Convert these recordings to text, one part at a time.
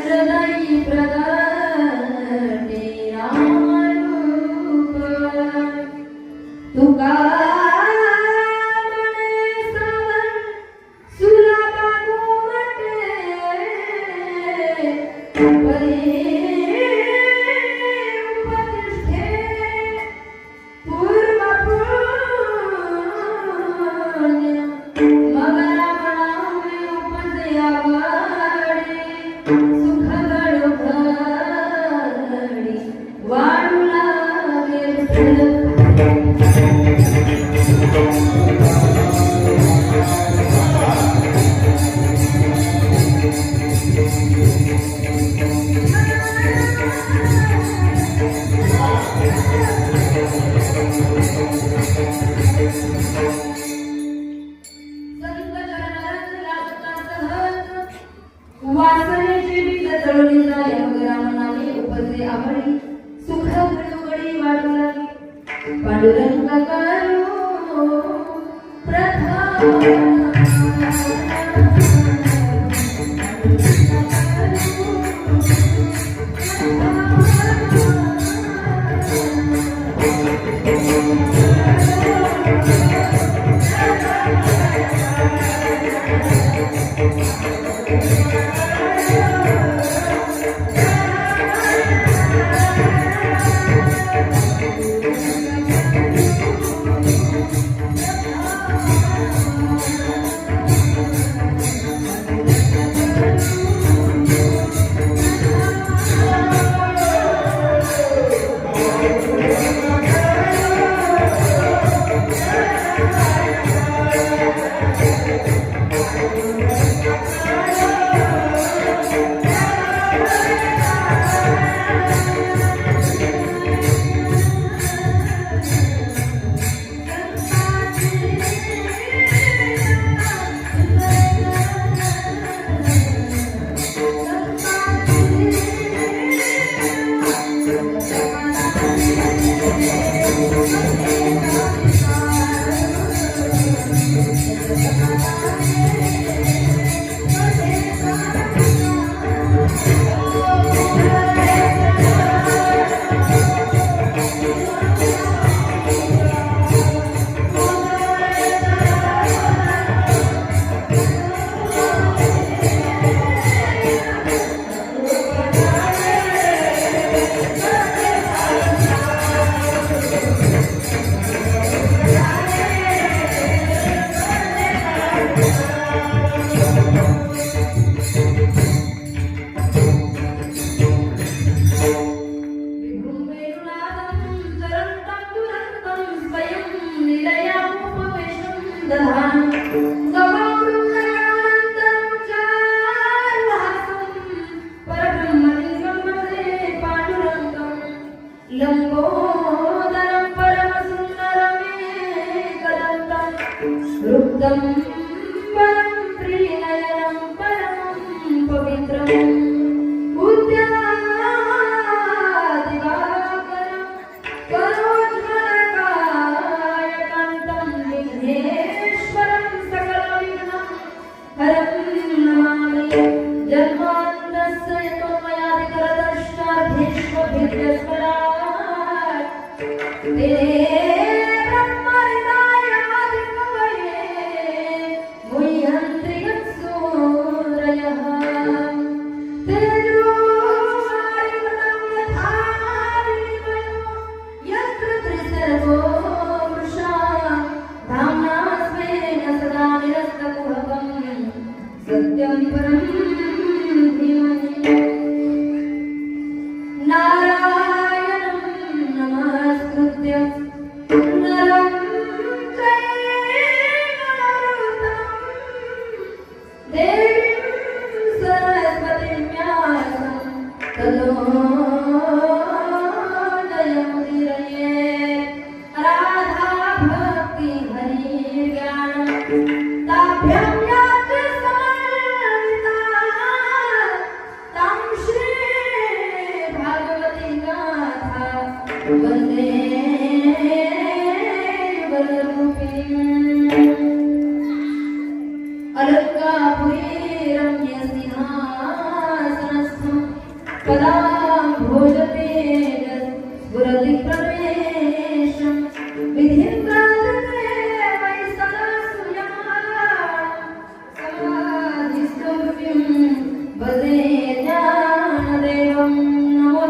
हृदयी प्रगटे राम आवडी सुख गडगडी वाढू लागली. पांडुरंग करू लंबोदरं परमसुन्दरमेकदन्तं रुक्तं परं प्रियनयनं परमं पवित्रम् उद्यादिवाकरं करोज्ज्वलकायकान्तं विघ्नेश्वरं सकलविघ्नं हरं नमामि। जन्मान्तस्य यतो मयादिकरदर्शनार्थेष्वभिद्यस्वरा सत्यं परं धीमहि। नारायणं नमस्कृत्य नरं चैव नरोत्तमं देवीं सरस्वतीं व्यासं ततो जयमुदीरये। राधा भक्ति हरि ज्ञान ताभ्यां वन्दे युगलरूपिणीम्। अलङ्कापुरी रम्यसिंहासनस्थं पदां भोजते स्फुरतिप्रवेशं विधिं प्रार्थते मयि सदा समाधिस्तुभ्यं भजे ज्ञानदेवं नमो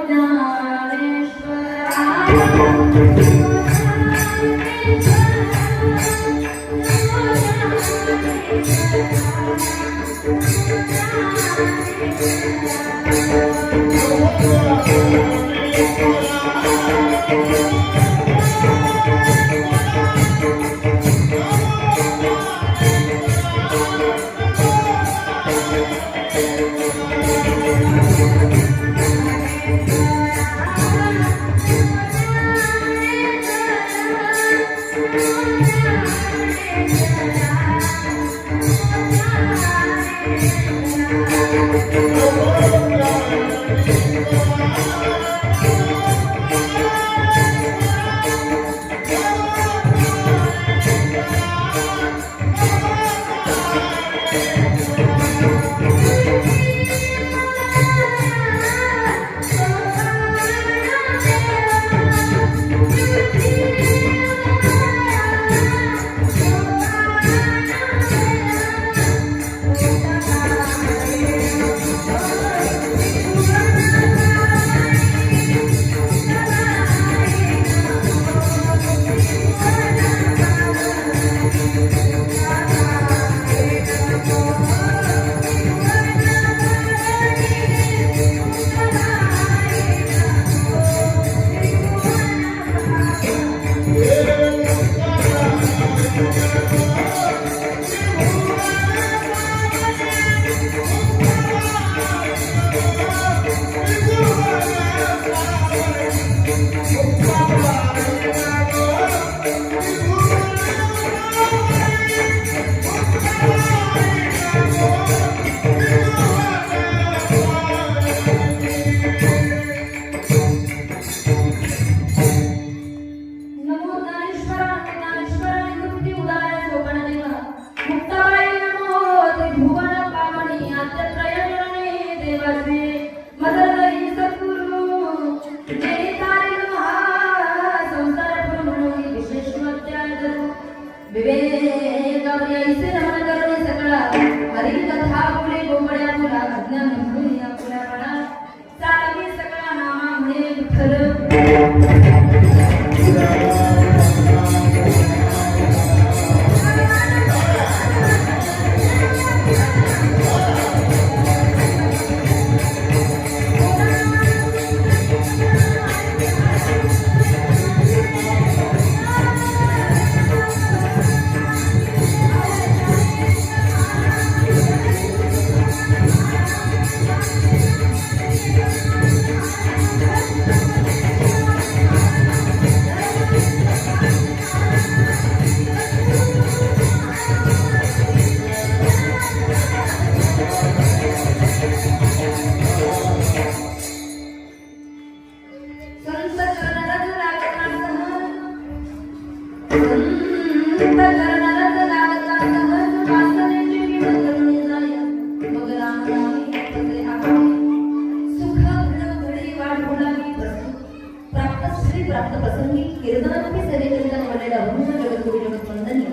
प्राप्त प्रसंगी कीर्तनारूपी सेवेकरिता निवडलेल्या अभंग जगद्गुरु जगद्वंदनीय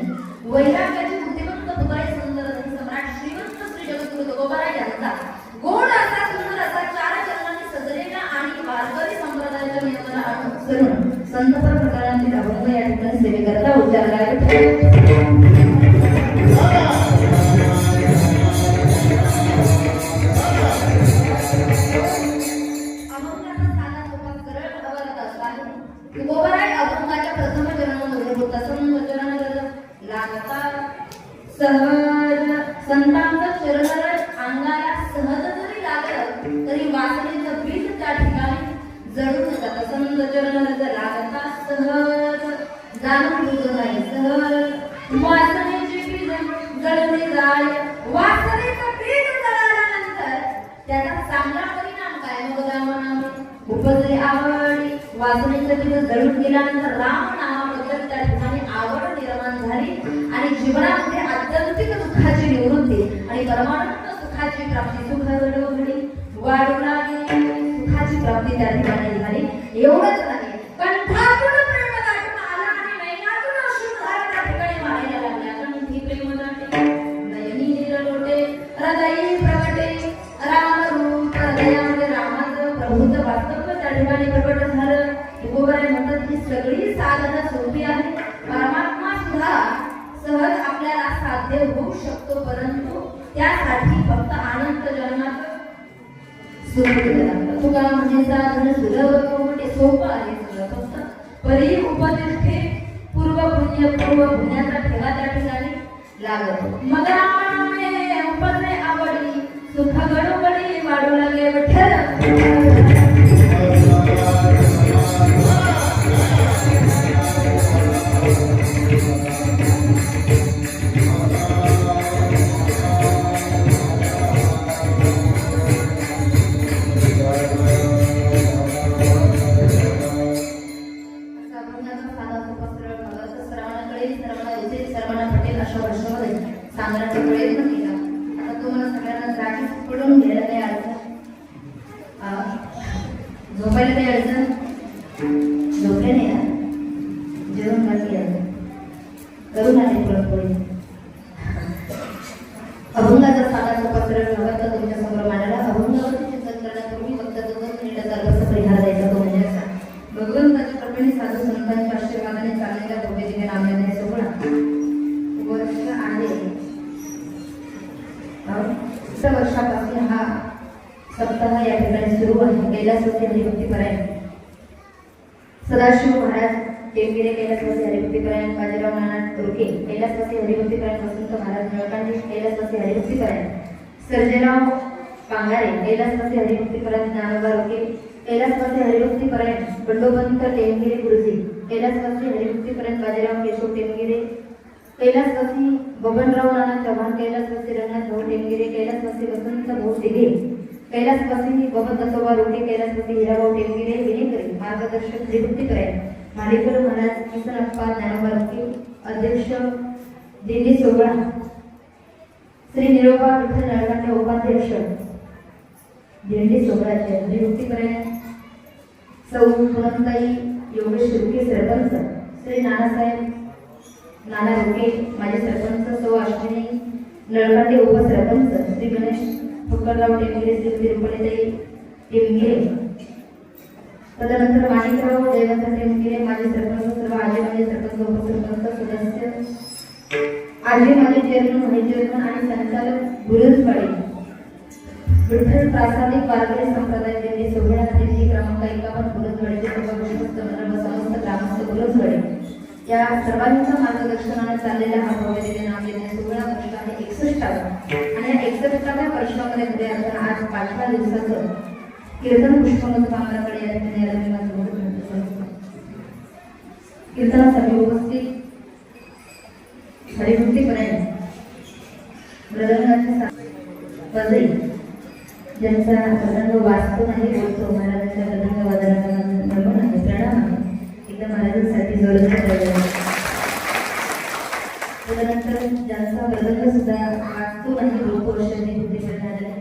वैराग्याचे बुद्धिमंत पुतळे सुंदर सम्राट श्रीमंत श्री जगद्गुरु तुकोबाराय यांचा गोड असा सुंदर असा चार चरणांनी सजलेला आणि वारकरी संप्रदायाच्या नियमाला अनुसरून संत प्रकरणातील अभंग या ठिकाणी सेवेकरिता उच्चार करावे. तुकोबाराय अभंगाच्या प्रथम चरणामध्ये होता संवचरण लागता सहज संतांचा चरणरज अंगाला सहज जरी लागलं तरी वासनेचं बीज त्या ठिकाणी जळून जातं. संत चरणरज लागता सहज जाणून बुजू नाही सहज वासनेचे बीज जळले जाय. वासनेचं बीज जळाल्यानंतर त्याचा चांगला परिणाम काय बघा मनामध्ये उपजली आवडी. वासनेचं बीज जळून गेल्यानंतर राम नामाबद्दल त्या ठिकाणी आवड निर्माण झाली आणि जीवनामध्ये आत्यंतिक दुःखाची निवृत्ती आणि परमानंद सुखाची प्राप्ती सुख घडवली वाढू लागली. सुखाची प्राप्ती त्या ठिकाणी झाली. एवढंच नाही कंठातून प्रेम दाटून आला आणि नयनातून अश्रुधारा त्या ठिकाणी वाहायला लागल्या. कंठी प्रेम दाटे नयनी निरलोटे हृदयी प्रगटे राम रूप हृदयामध्ये रामाचं प्रभूचं वास्तव्य त्या ठिकाणी प्रकट झालं. तुकोबाराय म्हणतात ही सगळी साधना सोपी आहे. परमात्मा सुद्धा सहज आपल्याला साध्य होऊ शकतो परंतु त्यासाठी फक्त अनंत जन्माचं सुख दिलं लागतं. तुका म्हणजे साधन सुलभ म्हणजे सोपं आहे सगळं फक्त परी उपदिष्टे पूर्व पुण्याचा ठेवा त्या ठिकाणी लागत. मग रामाने उपजले आवडी सुख गडबडी वाढू लागले विठ्ठल. सांगण्याचा प्रयत्न केला. आता तुम्हाला सगळ्यांना जागी पडून घ्यायला काही अडचण झोपायला काही अडचण झोपले नाही ना जेवण घातली करून आले पुरणपोळी. अभंगाचा साधा पत्र भगवंत तुमच्या समोर मांडला. अभंगावरती चिंतन करण्यापूर्वी फक्त 2 मिनिटाचा अर्थ परिहार द्यायचा तो म्हणजे असा. भगवंताच्या कृपेने साधू संतांच्या आशीर्वादाने चाललेल्या भव्यतेने नामयाने सोहळा वर्ष आहे. वर्षापासून हा सप्ताह या ठिकाणी सुरू आहे. कैलासवासी हरिभक्तीपरायण सदाशिव महाराज टेंबिरे कैलासवासी हरिभक्तीपरायण बाजीराव नाना तुर्के कैलासवासी हरिभक्तीपरायण वसंत महाराज नळकांडी कैलासवासी हरिभक्तीपरायण सर्जेराव पांगारे कैलासवासी हरिभक्तीपरायण ज्ञानोबा रोके कैलासवासी हरिभक्तीपरायण बंडोपंत टेंबिरे गुरुजी कैलासवासी हरिभक्तीपरायण बाजीराव केशव टेंबिरे कैलासवासी बबनराव नाना चव्हाण कैलासवासी रंगनाथ भाऊ टेंगिरे कैलासवासी वसंत भाऊ दिघे कैलासवासी बबन दसोबा रोटे कैलासवासी हिराभाऊ टेंगिरे विनेकरी मार्गदर्शक हरिभक्तीपरायण मालेकर महाराज किसन अप्पा ज्ञानोबा रोके अध्यक्ष दिंडी सोहळा श्री निरोबा विठ्ठल नळकांडे उपाध्यक्ष दिंडी सोहळ्याचे हरिभक्तीपरायण सौ पुनमताई योगेश रुके सरपंच श्री नानासाहेब नाना रोके माजी सरपंच सौ अश्विनी नळकांडे उपसरपंच श्री गणेश फक्करराव टेंगिरे श्री तिरुपतीताई टेंगिरे तदनंतर माणिकराव जयवंत टेंगिरे माजी सरपंच सर्व आजी माजी सरपंच उपसरपंच सदस्य आजी माजी चेअरमन माजी चेअरमन आणि संचालक गुरुजवाडी विठ्ठल प्रासादिक वारकरी संप्रदाय दिंडी सोहळा दिंडी क्रमांक 51 गुरुजवाडीचे सर्व विश्वस्त समस्त ग्रामस्थ गुरुजवाडी या सर्वांच्या मार्गदर्शनाने चाललेला हा भव्य नाम लेण्याचा सोहळा वर्ष आहे 61 आणि या 61व्या वर्षामध्ये मध्ये आपण आज 5व्या दिवसाचं कीर्तन पुष्पमत कामराकडे या ठिकाणी कीर्तनासाठी उपस्थित हरिभक्तीपरायण मृदंगाचे पदई ज्यांचा मृदंग वाचतो नाही बोलतो महाराजांच्या मृदंग वादनाचा नमन आहे प्रणाम आहे एकदा महाराजांसाठी जोरदार त्यानंतर ज्यांचा मृदंग सुद्धा वाचतो नाही बोलतो अशा हरिभक्तीपरायण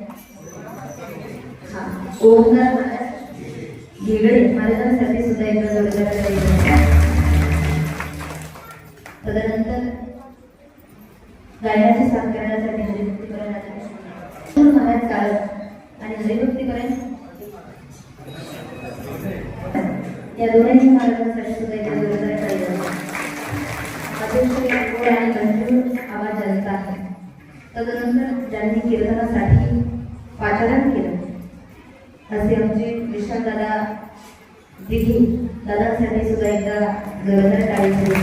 ओमकार महाराज घेगडे महाराजांसाठी सुद्धा एकदा जोरदार टाळी वाजवा. तदनंतर गायनाची साथ करण्यासाठी हरिभक्तीपर्यंत महाराज काळत आणि हरिभक्तीपर्यंत या दोन्ही महाराजांसाठी सुद्धा एकदा जोरदार टाळी वाजवा. अतिशय आणि गंभीर आवाज ज्यांचा आहे. तदनंतर ज्यांनी कीर्तनासाठी पाचारण केलं असे आमचे विशाल दादा दिघे दादांसाठी सुद्धा एकदा जोरदार टाळी वाजवा.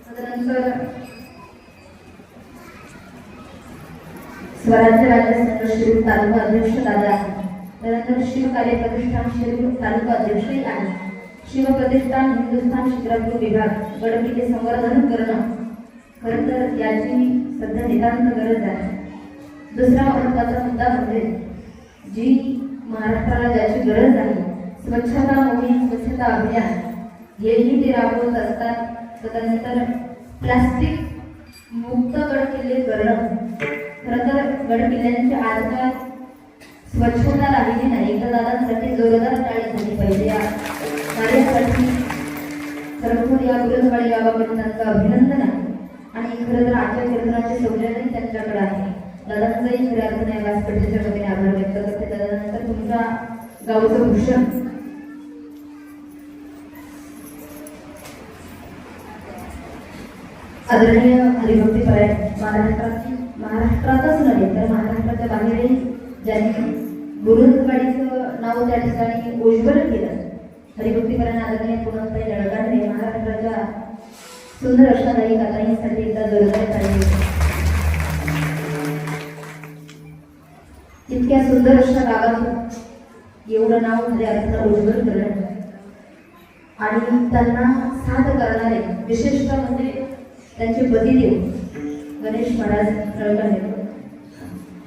तदनंतर स्वराज्य राज्य संघ शिरूर तालुका अध्यक्ष दादा आहे. त्यानंतर शिवकार्य प्रतिष्ठान शिरूर तालुका अध्यक्षही आहे. शिवप्रतिष्ठान हिंदुस्थान चित्रकला विभाग गडकिल्ले संवर्धन करणं खरं तर याची सध्या नितांत गरज आहे. दुसरा महत्त्वाचा मुद्दा म्हणजे जी महाराष्ट्राला ज्याची गरज आहे स्वच्छता मोहीम स्वच्छता अभियान हेही ते राबवत असतात. त्यानंतर प्लास्टिक मुक्त गडकिल्ले करणं खरं तर गडकिल्ल्यांची आजकाल स्वच्छता राहिली नाही. एकदा दादांसाठी जोरदार टाळी झाली पाहिजे. या कार्यासाठी खरोखर या गुरुद्वारी बाबाकडून त्यांचं अभिनंदन आहे आणि खरं तर आजच्या कीर्तनाचे सौजन्यही त्यांच्याकडे आहे. दादांचंही खऱ्या अर्थाने व्यासपीठाच्या वतीने आभार व्यक्त करते. त्यानंतर तुमच्या गावचं भूषण आदरणीय हरिभक्तीपरायण महाराष्ट्रातच नव्हे तर महाराष्ट्राच्या बाहेरही ज्यांनी गुरुद्वारीचं नाव त्या ठिकाणी उज्ज्वल केलं हरिभक्तीपरायण आदरणीय पूर्णताई जळगावने महाराष्ट्राच्या सुंदर अशा काही कथांसाठी एकदा जोरदार टाळी. इतक्या सुंदर अशा गावात एवढं नाव खऱ्या अर्थानं उज्ज्वल करणं आणि त्यांना साथ करणारे विशेषतः म्हणजे त्यांचे पतिदेव गणेश महाराज जळगाव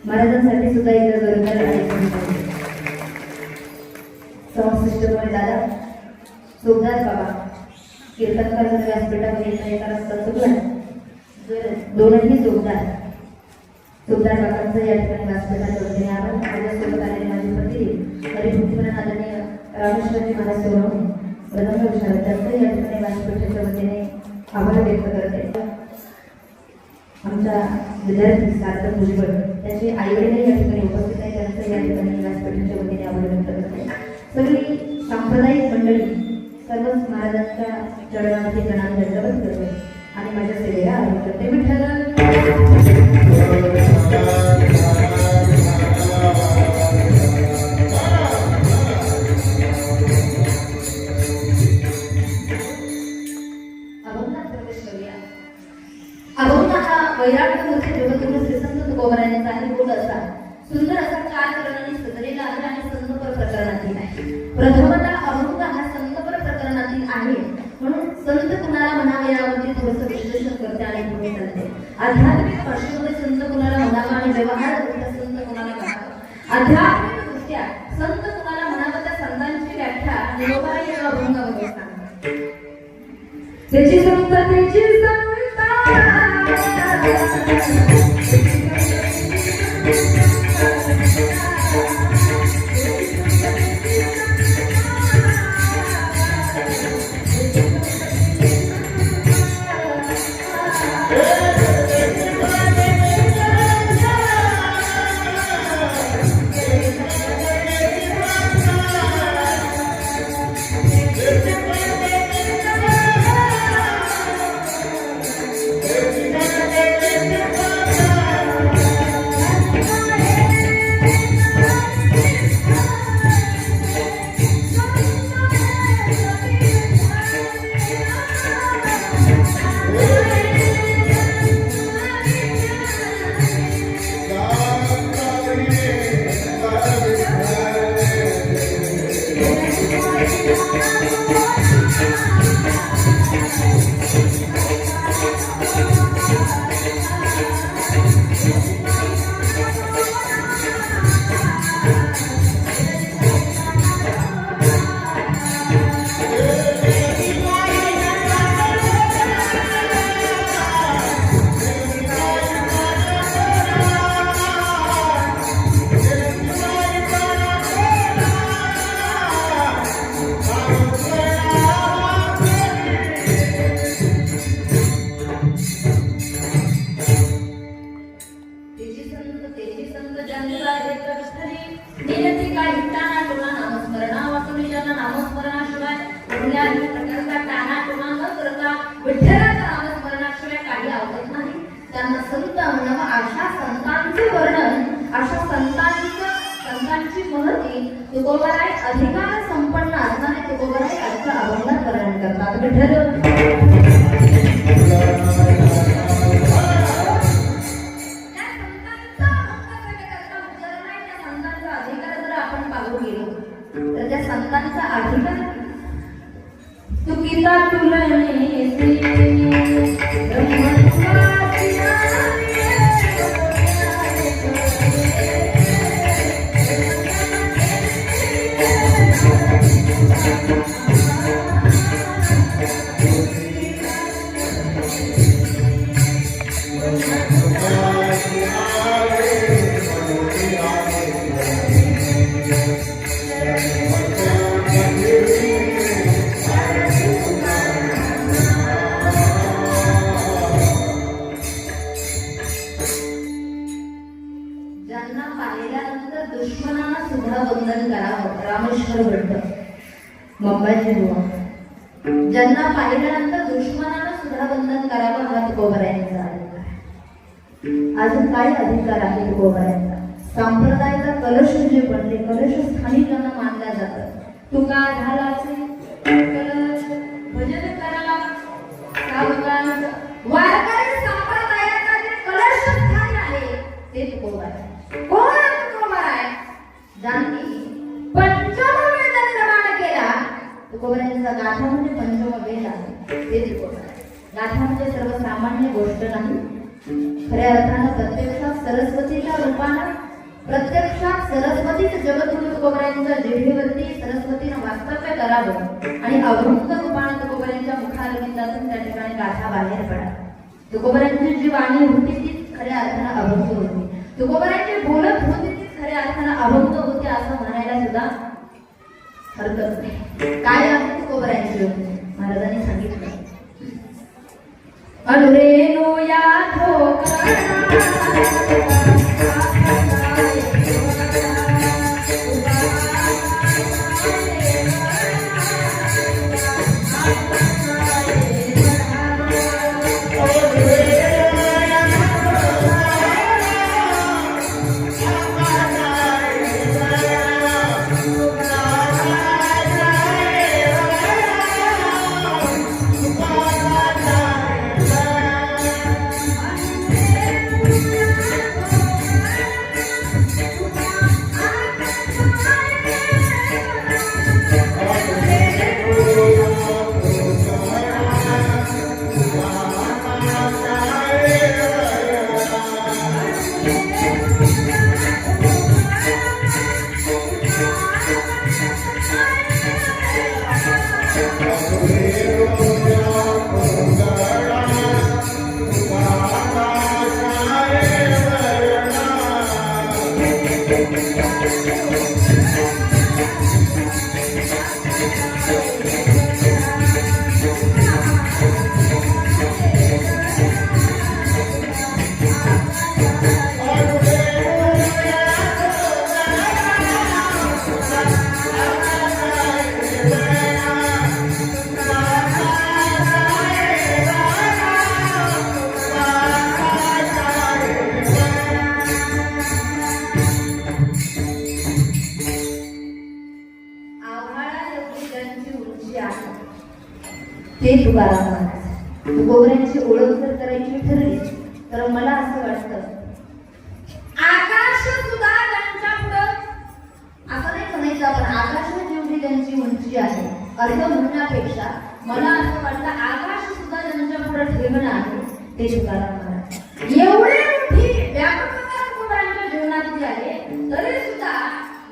महाराजांसाठी सुद्धा एकदा जोरदार टाळी. समशिष्टपणे दादा सोबदार बाबा कीर्तनकार व्यासपीठावर येता असतात सुद्धा दोनही जोरदार बाबांचं या ठिकाणी व्यासपीठाच्या वतीने आभार. माझ्यासोबत आलेले माझे पती हरिभक्तीपरायण आदरणीय रामेश्वरजी महाराज सोनवणे प्रथम विचार त्यांचं या ठिकाणी व्यासपीठाच्या वतीने आभार व्यक्त करते. आमच्या विद्यार्थी सार्थक भुजबळ त्याचे आईवडीलही या ठिकाणी उपस्थित आहे. त्यांचं या ठिकाणी व्यासपीठाच्या वतीने आभार व्यक्त करते. सगळी सांप्रदायिक मंडळी सर्वच महाराजांच्या चरणामध्ये प्रणाम दंडवत करते आणि माझ्या सेवेला आभार करते. विठ्ठल अभंग हा वैराग्यमूर्ती देवगुरु श्री संत तुकोबरायांचा आणि बोल असा सुंदर असा 4 चरणांनी सजलेला आहे आणि संतपर प्रकरणातील आहे. प्रथमतः अभंग हा संतपर प्रकरणातील आहे म्हणून संत कुणाला म्हणावे यावरती थोडंसं विश्लेषण करते आणि पुढे चालते. आध्यात्मिक पार्श्वभूमी संत कुणाला म्हणावा आणि व्यवहार दृष्ट्या संत कुणाला म्हणावं. आध्यात्मिक दृष्ट्या संत कुणाला म्हणावं त्या संतांची व्याख्या निरोबा या अभंगामध्ये सांगते. त्याची संततेची तुकोबाराय अधिकार संपन्न असणारे तुकोबाराय त्यांचा अभंगात वर्णन करतात. विठ्ठल तर त्या संतांचा अधिकार तुकिता तुलने दुश्मनांना सुद्धा वंदन करावं. रामेश्वर भट्ट मुंबईचे बुवा. ज्यांना पाहिल्यानंतर दुश्मनांना सुद्धा वंदन करावं हा तुकोबारायांचा अधिकार. अजून काय अधिकार आहे तुकोबारायांचा? संप्रदायाचा कलश जे पडले कलश स्थानी त्यांना मानल्या जातं. तुका झालाचे कलश भजन करा सावकाश वारकरी संप्रदायाचा जे कलश स्थानी आहे ते तुकोबाराय. कोण तुकोबाराय? जानकी पंचमवेद निर्माण केला. तुकोबारायांचा गाथा म्हणजे पंचमवेद आहे ते तुकोबाराय. गाथा म्हणजे सर्वसामान्य गोष्ट नाही. खऱ्या अर्थानं प्रत्यक्षात सरस्वतीच्या रूपानं प्रत्यक्षात सरस्वतीच जगद्गुरु तुकोबारायांच्या जिभेवरती सरस्वतीनं वास्तव्य करावं आणि अभंग रूपानं तुकोबारायांच्या मुखारविंदातून त्या ठिकाणी गाथा बाहेर पडा. तुकोबारायांची जी वाणी होती तीच खऱ्या अर्थानं अभंग होती. तुकोबारायांची बोलत होती तीच खऱ्या अर्थानं अभंग होते असं म्हणायला सुद्धा हरकत नाही. काय आहे तुकोबारायांची महाराजांनी सांगितलं. अनुरेणू या ते तुकाराम महाराज. तुकोबारायांची ओळख जर करायची ठरली तर मला असं वाटतं आकाश सुद्धा त्यांच्या पुढं असं नाही म्हणायचं आपण आकाश जेवढी त्यांची उंची आहे अर्थ म्हणण्यापेक्षा मला असं वाटतं आकाश सुद्धा त्यांच्या पुढं ठेवणं आहे ते तुकाराम महाराज. एवढी मोठी व्यापकता तुकोबारायांच्या जीवनातली आहे तरी सुद्धा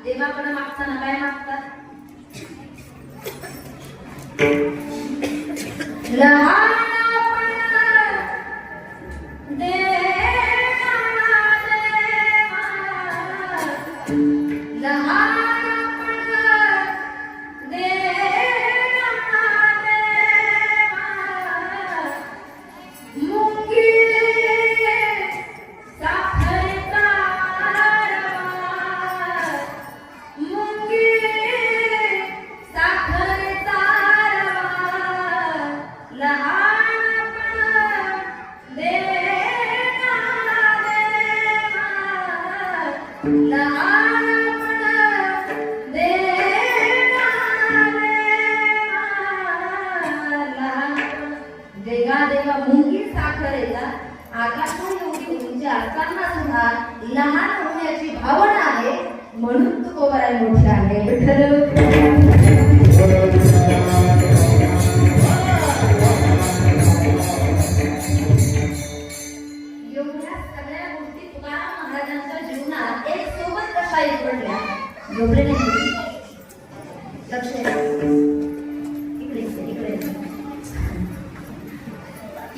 देवाकडे मागताना काय मागतात?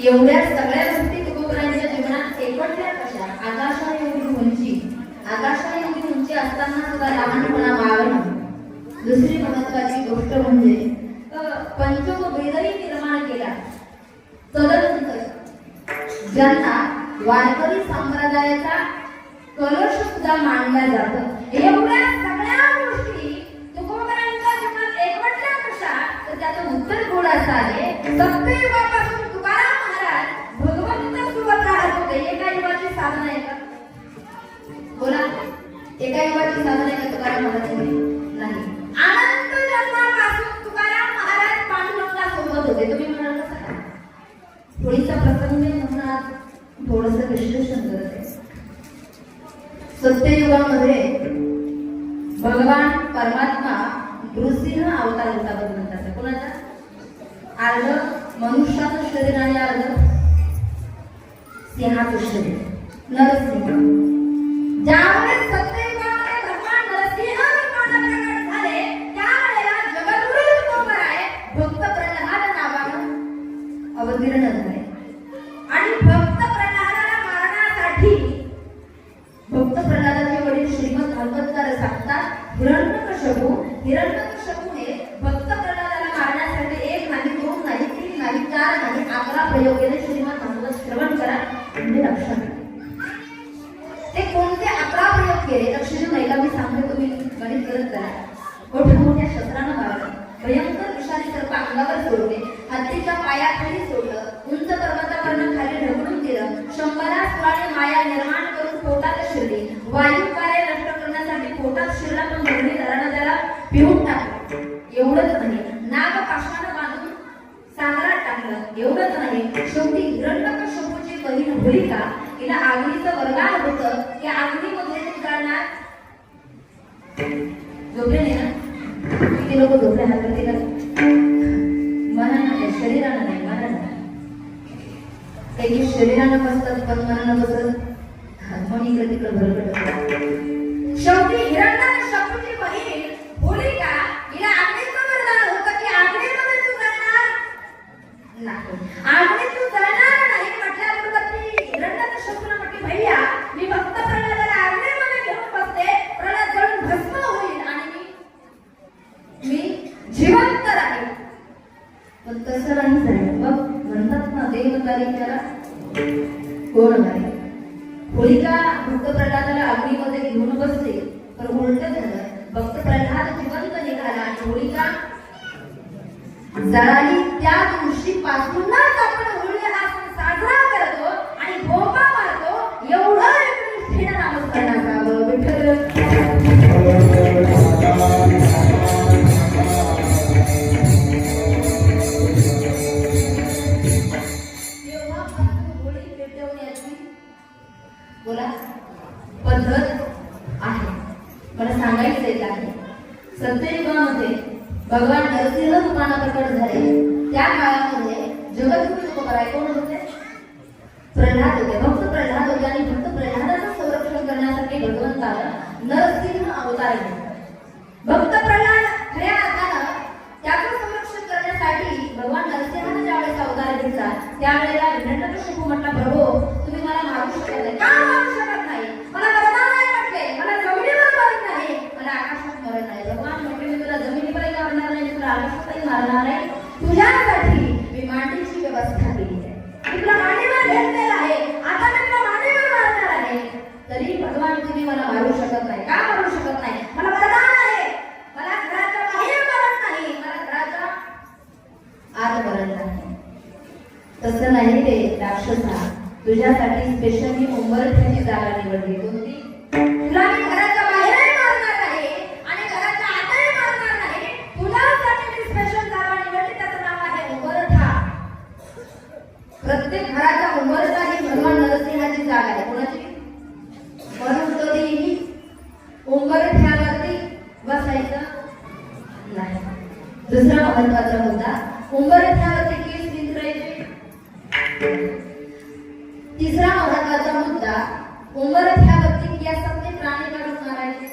एवढ्या सगळ्या गोष्टी तुकोबरायांच्या जीवनात एकवटल्या कशा? आकाशाने एवढी उंची असताना सुद्धा लहानपणा मावळणं. दुसरी महत्वाची गोष्ट म्हणजे पंचमवेदही निर्माण केला. तदनंतर ज्यांना वारकरी संप्रदायाचा कलश सुद्धा मानला जातो. एवढ्या सगळ्या गोष्टी तुकोबरायांच्या जीवनात एकवटल्या कशा? तर त्याचं उत्तर गोड असं आहे, सत्ययुगापासून तुकाराम महाराज भगवंत सोबत राहत होते. एका युगाची साधना आहे का? बोला, एका युगाची साधना आहे का तुकाराम महाराज? नाही. अनंत जन्मापासून तुकाराम महाराज पांडुरंगा सोबत होते. तुम्ही म्हणाल कसं काय? होळीचा प्रसंग म्हणून थोडंसं विश्लेषण करते. सत्ययुगामध्ये भगवान परमात्मा नृसिंह अवतार होता. भगवंताचा कोणाचा? अर्ध मनुष्याचं शरीर आणि अर्ध सिंहाचं शरीर, नरसिंह. ज्यावेळेस सत्ययुगामध्ये भगवान नरसिंह रूपाने प्रकट झाले, त्यावेळेला जगद्गुरु तुकोबराय भक्त प्रल्हाद नावानं अवतीर्ण झाले. आणि भक्त प्रल्हादाला मारण्यासाठी भक्त प्रल्हादाचे वडील श्रीमद भागवतकार सांगतात, हिरण्यकश्यपूने भक्त प्रल्हादाला मारण्यासाठी 1 नाही, 2 नाही, 3 नाही, 4 नाही, 11 प्रयोग केले. श्रीमद भागवत श्रवण करा म्हणजे लक्षात. ते कोणते 11 प्रयोग केले लक्ष देऊ नये का? मी सांगते, तुम्ही गणित करत करा. मोठ्या मोठ्या शस्त्रानं मारलं, भयंकर विषारी सर्प अंगावर सोडले, हत्तीच्या पायाखाली सोडलं, उंच पर्वतावरून खाली ढकलून दिलं, 100 सुराने माया निर्माण करून पोटात शिरली, वायू कार्य नष्ट करण्यासाठी पोटात शिरला, पण दोन्ही दरानं त्याला पिऊन टाकलं. एवढंच नाही, नाग पाशानं बांधून सागरात टाकलं. एवढंच नाही, शेवटी हिरण्यकश्यपूची बहीण होलिका, तिला आगीचं वरदान होतं की अग्नीमध्ये ती जाणार. झोपले नाही ना? किती लोक झोपले हातात? मनानं नाही, शरीरानं नाही, मनानं. काही शरीरानं बसतात पण मनानं बसत मन इकडे तिकडे भरकटत. शेवटी हिरण्यकश्यपूची बहीण होलिका, हिला अग्नीचं वरदान होतं की अग्नीमध्ये तू जाणार नाही. अग्नीत तू जाणार नाही म्हटल्याबरोबर ती हिरण्यकश्यपूला म्हटली, भैया मी भक्त प्रल्हादाला अग्नीमध्ये घेऊन बसते, प्रल्हाद जळून भस्म होईल आणि मी जिवंत राहील. पण तसं नाही झालं. मग म्हणतात ना, देवतारी त्याला कोण नाही. होलिका भक्त प्रल्हादाला अग्नीमध्ये घेऊन बसते, तर उलट झालं. भक्त प्रल्हाद जिवंत निघाला आणि होलिका जळाली. त्या दिवशीपासूनच आपण होळी हा सण साजरा करतो आणि भोपा मारतो. एवढं एकनिष्ठेनं नामस्मरण करावं. विठ्ठल बोला पद्धत आहे. मला सांगायचं आहे, सत्ययुगामध्ये भगवान नरसिंह रूपाने प्रकट झाले. त्या काळामध्ये जगद्गुरु तुकोबराय कोण होते? प्रल्हाद होते. भक्त प्रल्हाद होते आणि भक्त प्रल्हादाचं संरक्षण करण्यासाठी भगवंतानं नरसिंह अवतार घेतला. भक्त प्रल्हाद खऱ्या अर्थानं त्याचं संरक्षण करण्यासाठी भगवान नरसिंहानं ज्यावेळेस अवतार घेतला, त्यावेळेला हिरण्यकश्यपू म्हटला, प्रभू तुम्ही मला मारू शकत नाही. का मारू शकत नाही? मला वरदान नाही म्हटले, मला जमिनीवर मारत नाही, मला आकाशात मारत नाही. भगवान म्हटले, मी तुला जमिनीवरही मारणार नाही, तुला आकाशातही मारणार नाही. तुझ्यासाठी मी मांडीची व्यवस्था केली आहे. मी तुला मांडीवर घेतलेलं आहे. आता मी तुला मांडीवर मारणार आहे. तरी भगवान तुम्ही मला मारू शकत नाही. का मारू शकत नाही? मला वरदान आहे. मला घराच्या बाहेर मारत नाही, मला घराच्या आत मारत नाही. तसं नाही रे राक्षसा, तुझ्यासाठी स्पेशल मी उंबरठ्याची जागा निवडली. कोणती? तुला मी घराच्या बाहेरही मारणार नाही आणि घराच्या आतही मारणार नाही. तुझ्यासाठी मी स्पेशल जागा निवडली, त्याचं नाव आहे उंबरठा. प्रत्येक घराचा उंबरठा ही भगवान नरसिंहाची जागा आहे. कोणाची? म्हणून कधीही उंबरठ्यावरती बसायचं नाही. दुसरा महत्वाचा मुद्दा, उंबरठ्यावरती केस विंचरायचे. तिसरा महत्वाचा मुद्दा, उंबरठ्यावरती केसातले प्राणी काढून मारायचे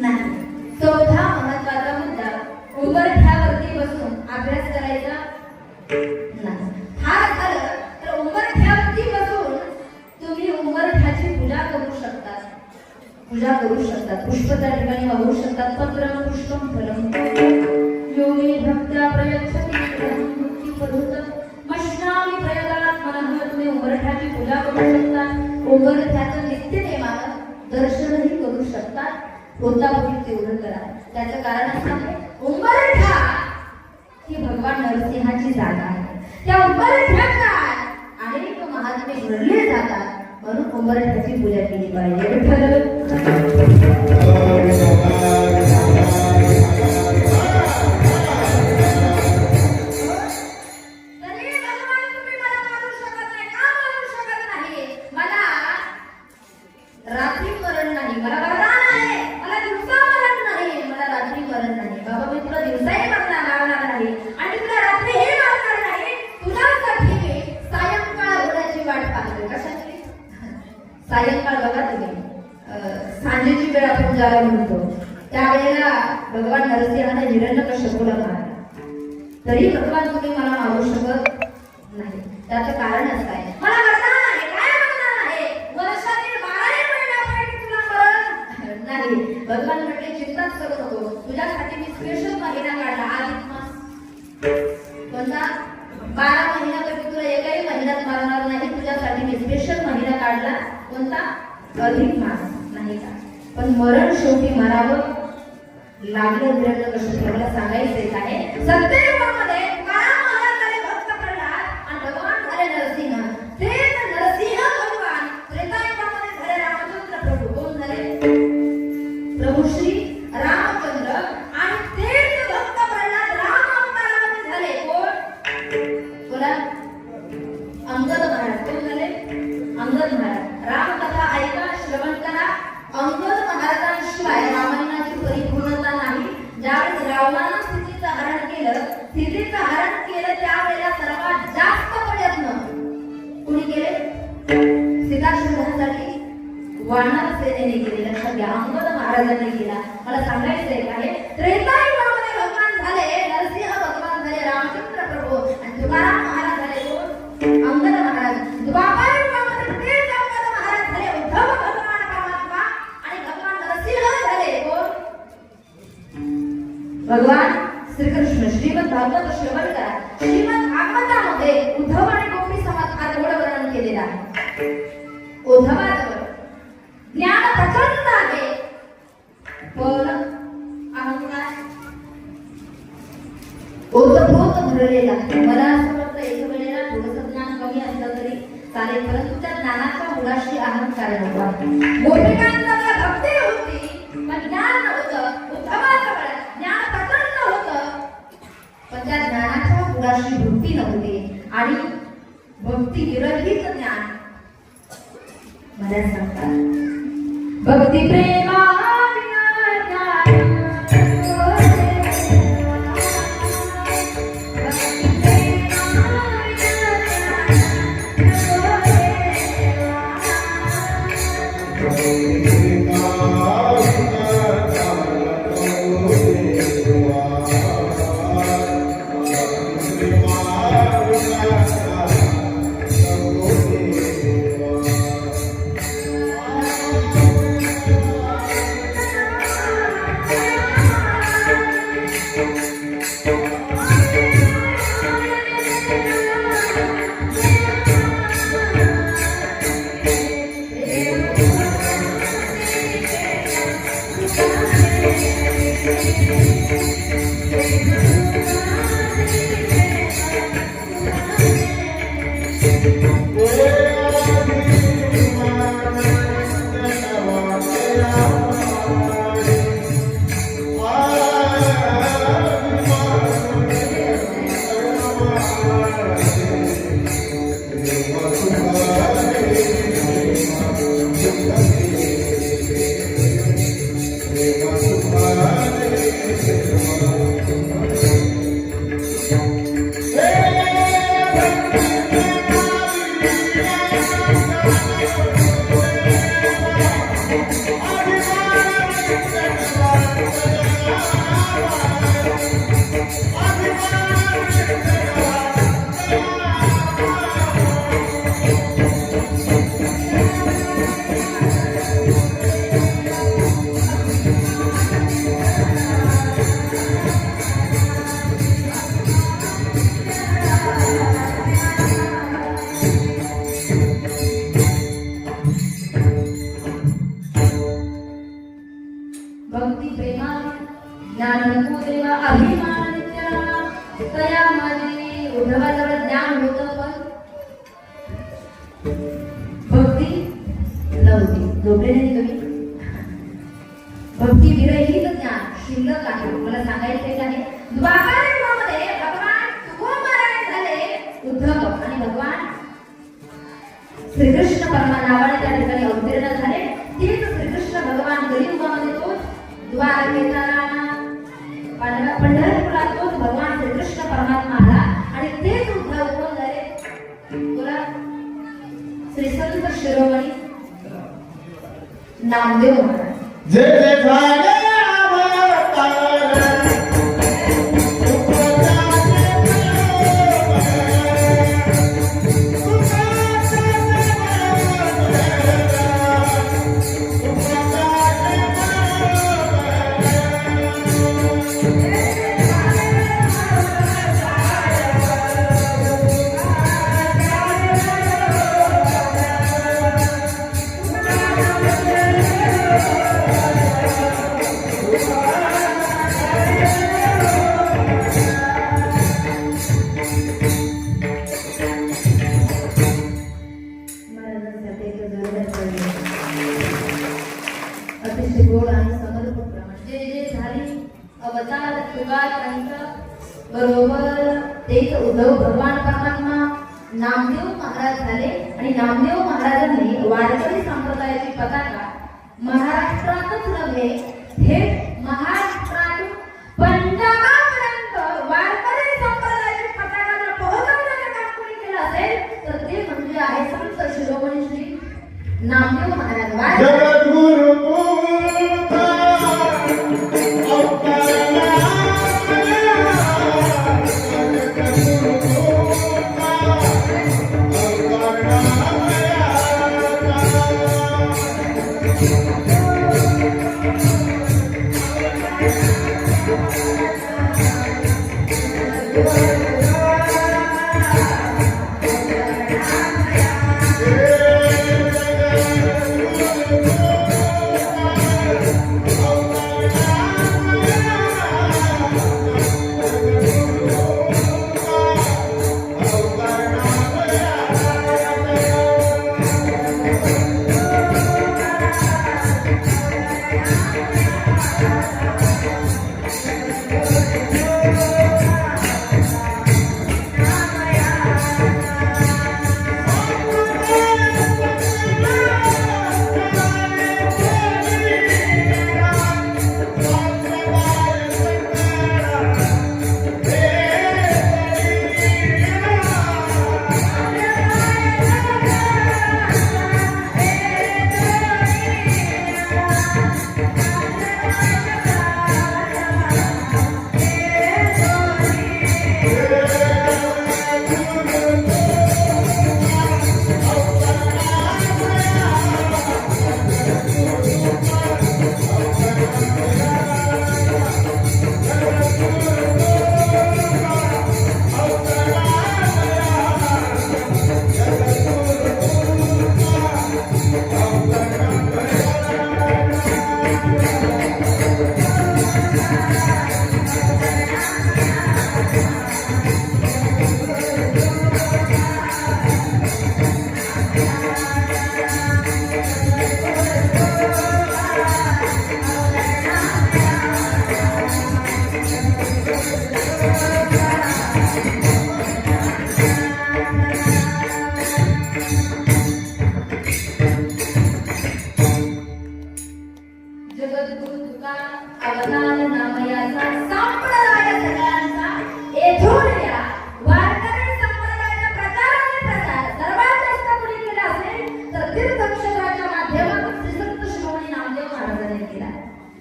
नाही. चौथा महत्वाचा मुद्दा, उंबरठ्यावरती बसून अभ्यास करायचा त्या ठिकाणी वाहू शकतात. पत्रं पुष्पं फलं योगी भक्त्या प्रयच्छति मुक्ती पदुत मश्नामी प्रयगात मनः. तुम्ही उंबरठ्याची पूजा करू शकता. उंबरठ्याचं नित्य नेमानं दर्शनही करू शकतात. होता होईल तेवढं करा. त्याचं कारण असं आहे, उंबरठा ही भगवान नरसिंहाची जागा आहे. त्या उंबरठ्यात अनेक महात्मे घडले जातात. म्हणून उंबरठ्याची पूजा केली पाहिजे. रात्री मरण नाही, मला वरदान आहे. मला दिवसा मरण नाही, मला रात्री मरण नाही. बाबा मी तुला दिवसाही मारणार नाही आणि तुला रात्रीही मारणार नाही. तुझ्यासाठी मी सायंकाळ होण्याची वाट पाहते. कशाची? सायंकाळ बघा तुम्ही, सांजेची वेळ आपण ज्याला म्हणतो त्यावेळेला भगवान नरसिंहाने हिरण्यकश्यपूला मारला. तरी भगवान तुम्ही मला मारू शकत नाही. त्याचं कारण असं आहे, मला वरदान आहे. काय वरदान आहे? वर्षातील 12 महिन्यापैकी तुला मरण नाही. भगवान म्हटले चिंताच करू नको, तुझ्यासाठी मी स्पेशल महिना काढला, अधिक मास. कोणता? 12 महिन्यापैकी तुला एकही महिन्यात मारणार नाही. तुझ्यासाठी मी स्पेशल महिना काढला. कोणता? अधिक मास. नाही का? पण मरण शेवटी मारावं लागलं. हिरण्यकश्यपूला सांगायचंय काय, सत्ययुगामध्ये तुकाराम महाराज झाले भक्त प्रल्हाद आणि भगवान झाले नरसिंह. तेच नरसिंह भगवान त्रेतायुगामध्ये झाले रामचंद्र प्रभू. कोण झाले? प्रभू श्री रामचंद्र. आणि तेच भक्त प्रल्हाद राम अवतारामध्ये झाले. कोण? बोला. अंगद महाराज. कोण झाले? अंगद महाराज. रामकथा ऐका, श्रवण करा. अंगद महाराजांशिवाय रामायणाची परिपूर्णता नाही. ज्यावेळेस रावणानं सीतेचं हरण केलं त्यावेळेला सर्वात जास्त प्रयत्न कुणी केले? सीता शोधण्यासाठी वानर सेनेने केले. लक्षात घ्या, अंगद महाराजांनी केला. मला सांगायचंय काय, त्रेतायुगामध्ये भगवान झाले नरसिंह, भगवान झाले रामचंद्र प्रभू आणि तुकाराम महाराज झाले कोण? अंगद महाराज. द्वापारयुगामध्ये तेच अंगद महाराज झाले उद्धव भगवान परमात्मा आणि भगवान नरसिंह झाले कोण? भगवान श्रीकृष्ण. श्रीमद भागवत श्रवण करा. श्रीमद भागवतामध्ये उद्धव आणि गोपी समाजवर वर्णन केलेलं आहे. उद्धवाजवळ ज्ञान प्रचंड आहे, पण अहंकार ओतप्रोत भरलेला. मला असं वाटतं एका वेळेला थोडंसं ज्ञान कमी असलं तरी चालेल, परंतु त्या ज्ञानाच्या मुळाशी अहंकार नव्हता. गोपिकांजवळ भक्ती होती पण ज्ञान नव्हतं. उद्धवाजवळ ज्ञान प्रचंड होतं पण त्या ज्ञानाच्या मुळाशी भक्ती नव्हती. आणि भक्ती विरहित ज्ञान मला सांगतात, भक्ती प्रेमा Thank you. भक्ती प्रेमा ज्ञान देवा अभिमान नित्या तयामध्ये उद्धवाजवळ ज्ञान होतं पण भक्ती नव्हती. झोपले नाही तुम्ही? भक्ती विरहित ज्ञान शिल्लक आहे. मला सांगायचे आहे द्वापर युगामध्ये भगवान तुकोबाराय झाले उद्धव आणि भगवान श्रीकृष्ण परमानावाने त्या ठिकाणी अवतीर्ण झाले. तेच श्रीकृष्ण भगवान कलियुगामध्ये तोच द्वारकेचा पंढरपूरला तोच भगवान श्रीकृष्ण परमात्मा आला आणि तेच उद्धव कोण झाले? बोला. श्री संत शिरोमणी नामदेव महाराज. जय जय झाले बरोबर तेच उद्धव भगवान परमात्मा नामदेव महाराज झाले आणि नामदेव महाराजांनी वारकरी संप्रदायाची पताका महाराष्ट्रातच नव्हे थेट महाराष्ट्रातून पंजाबापर्यंत वारकरी संप्रदायाची पताका पोहोचवण्याचं काम कोणी केलं असेल तर ते म्हणजे आहे संत शिरोमणी श्री नामदेव महाराज. जगद्गुरु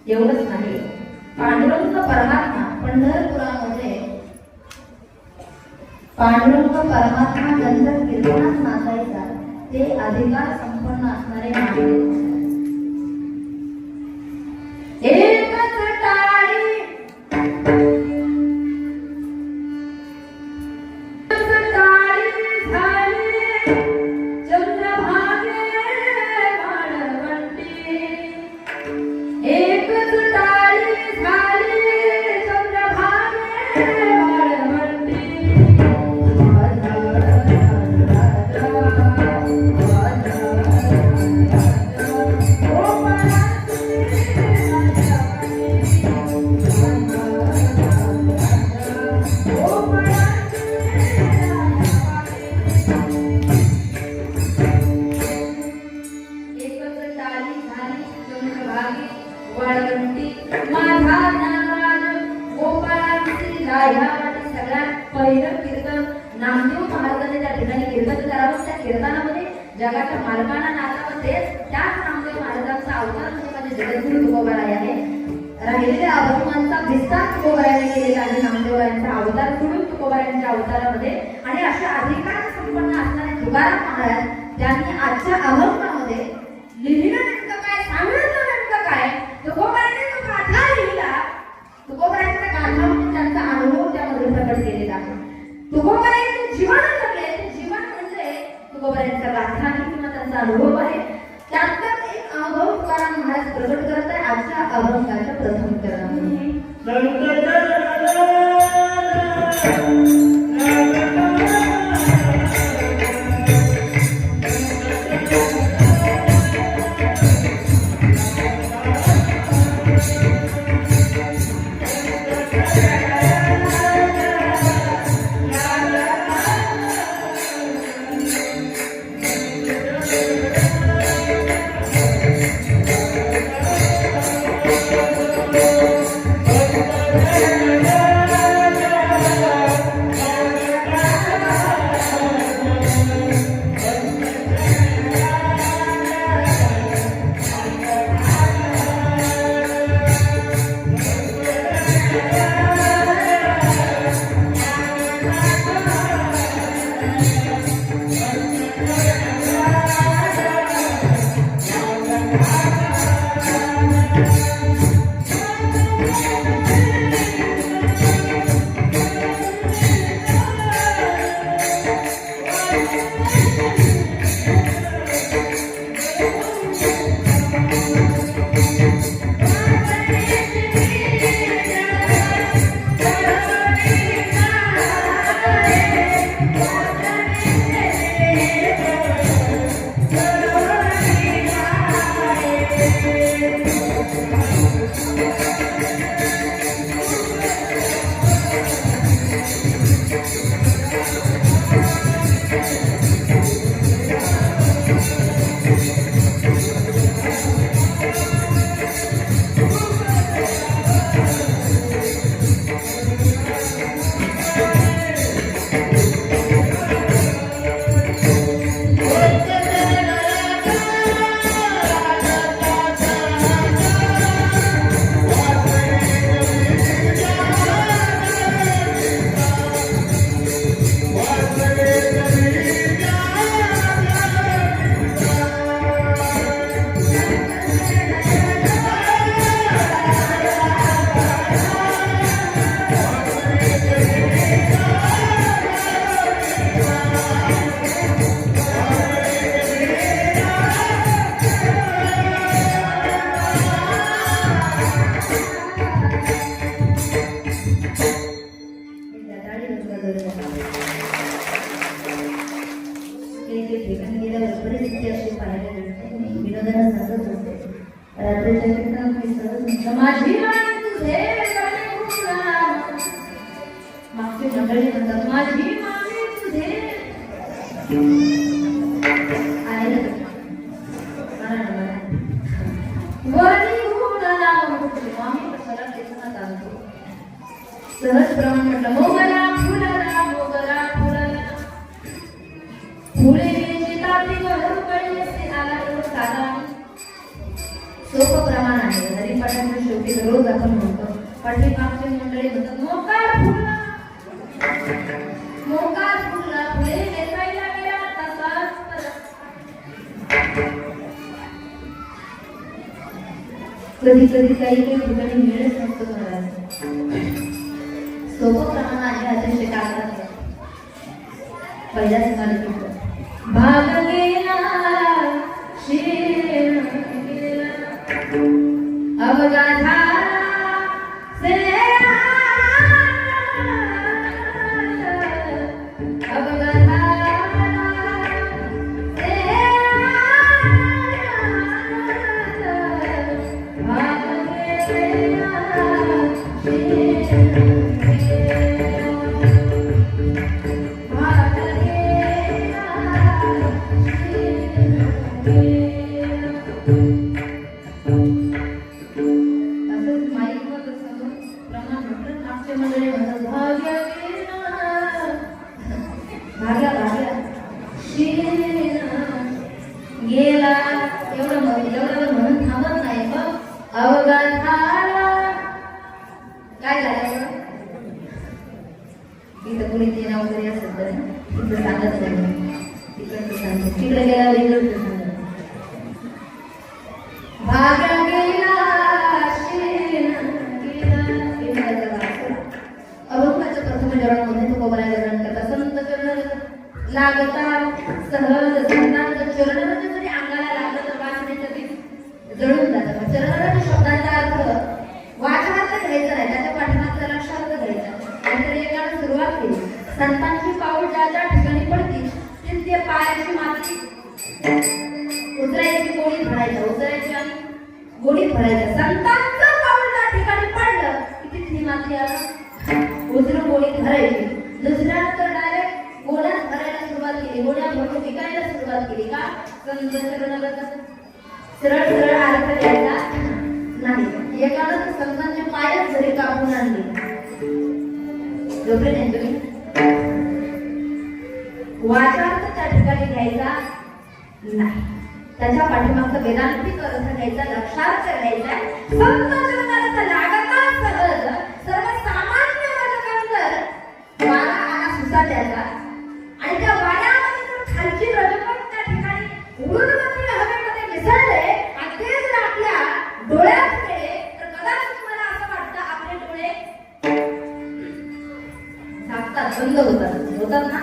एवढंच नाही, पांडुरंग परमात्मा पंढरपुरामध्ये पांडुरंग परमात्मा ज्यांचा कीर्तनात नाचायचा ते अधिकार संपन्न असणारे महादेव. एकच टाळी एकच टाळी माझा ज्ञानराज गोपाळांची लाह्यावाटी सगळ्यात पहिलं कीर्तन नामदेव महाराजांनी त्या ठिकाणी कीर्तन करावं. त्या कीर्तनामध्ये जगाच्या मालकांना नाचावं. त्याच नामदेव महाराजांचा अवतार म्हणजे माझे जगद्गुरु तुकोबाराय आहे. राहिलेल्या अभंगांचा विस्तार तुकोबारायांनी केलेला आहे. नामदेवरायांचा अवतार सोडून तुकोबारायांच्या अवतारामध्ये आणि अशा अधिकार संपन्न असणारे तुकाराम महाराज त्यांनी आजच्या अभंगामध्ये लिहिलं नेमकं काय, सांगितलं नेमकं काय, तुकोबारायांनी जो गाथा लिहिला, तुकोबारायांचा गाथा म्हणजे त्यांचा अनुभव त्यामध्ये प्रकट केलेला आहे. तुकोबारायांचे जीवन जगले, ते जीवन म्हणजे तुकोबारायांचा गाथा किंवा त्यांचा अनुभव आहे. त्यातच एक अनुभव तुकाराम महाराज प्रकट करत आहे आजच्या अभंगाच्या प्रथम चरणामध्ये. माझी माणी तुझे मागची मंडळी म्हणतात माझी माणी तुझे सहज प्रमाण म्हटलं मोगरा फुलरा मोगरा फुलरा फुले साधा सोपं प्रमाण आहे. हरिपाठांच्या शेवटी रोज आपण म्हणतो पाठीमागची मंडळी म्हणतात मोकार फुलला फुले वेचायला गेला तसाच कधी कधी काही ठिकाणी मिळत नसतो. सोपं प्रमाण आहे अतिशय कागदात पहिल्याच मालिकेत भाग गेला शीर गेला अवगाधा नाट्य मंडळी म्हणतात भाग्या भाग्या भाग्या गेला एवढं म्हणून थांबत नाही मग अवघात आला काय झालं इथं कोणी ते नाव जरी असेल तर तिकडं सांगत नाही तिकडचं सांगतो तिकडे गेला वेगळं भाग्या गेला अभंगाच्या प्रथम जळामध्ये तो कोबरा जळण करता संत चरण लागता सहज संतांत चरण जरी अंगाला लागलं तर वाचण्यासाठी जळून जातं चरण शब्दाचा अर्थ वाचार्थ घ्यायचा नाही त्याच्या पाठीमागचा लक्षार्थ घ्यायचा नंतर एकाने सुरुवात केली संतांची पाऊल ज्या ज्या ठिकाणी पडतील तिथे पायाची माती उतरायची गोळी भरायची आणि गोळी भरायच्या संतांचं पाऊल त्या ठिकाणी पडलं की तिथली माती उतरून गोळी भरायची दुसऱ्यानंतर डायरेक्ट गोळ्यात भरायला सुरुवात केली गोळ्या भरून विकायला सुरुवात केली का संत सरळ सरळ अर्थ घ्यायचा नाही एकानं संतांचे पायच जरी कापून आणले झोपले नाही तुम्ही वाचार्थ त्या ठिकाणी घ्यायचा नाही त्याच्या पाठीमागचा वेदांतिक अर्थ घ्यायचा लक्षार्थ घ्यायचा संत चरणार्थ लागता सहज सर्वसामान्य वाचकांतर वारा आला सुसाट्याचा आणि त्या वाऱ्यामध्ये खालची रजपट त्या ठिकाणी उडून मात्र हवेमध्ये मिसळले आणि ते जर आपल्या डोळ्यात गेले तर कदाचित मला असं वाटतं आपले डोळे झाकतात बंद होतात ना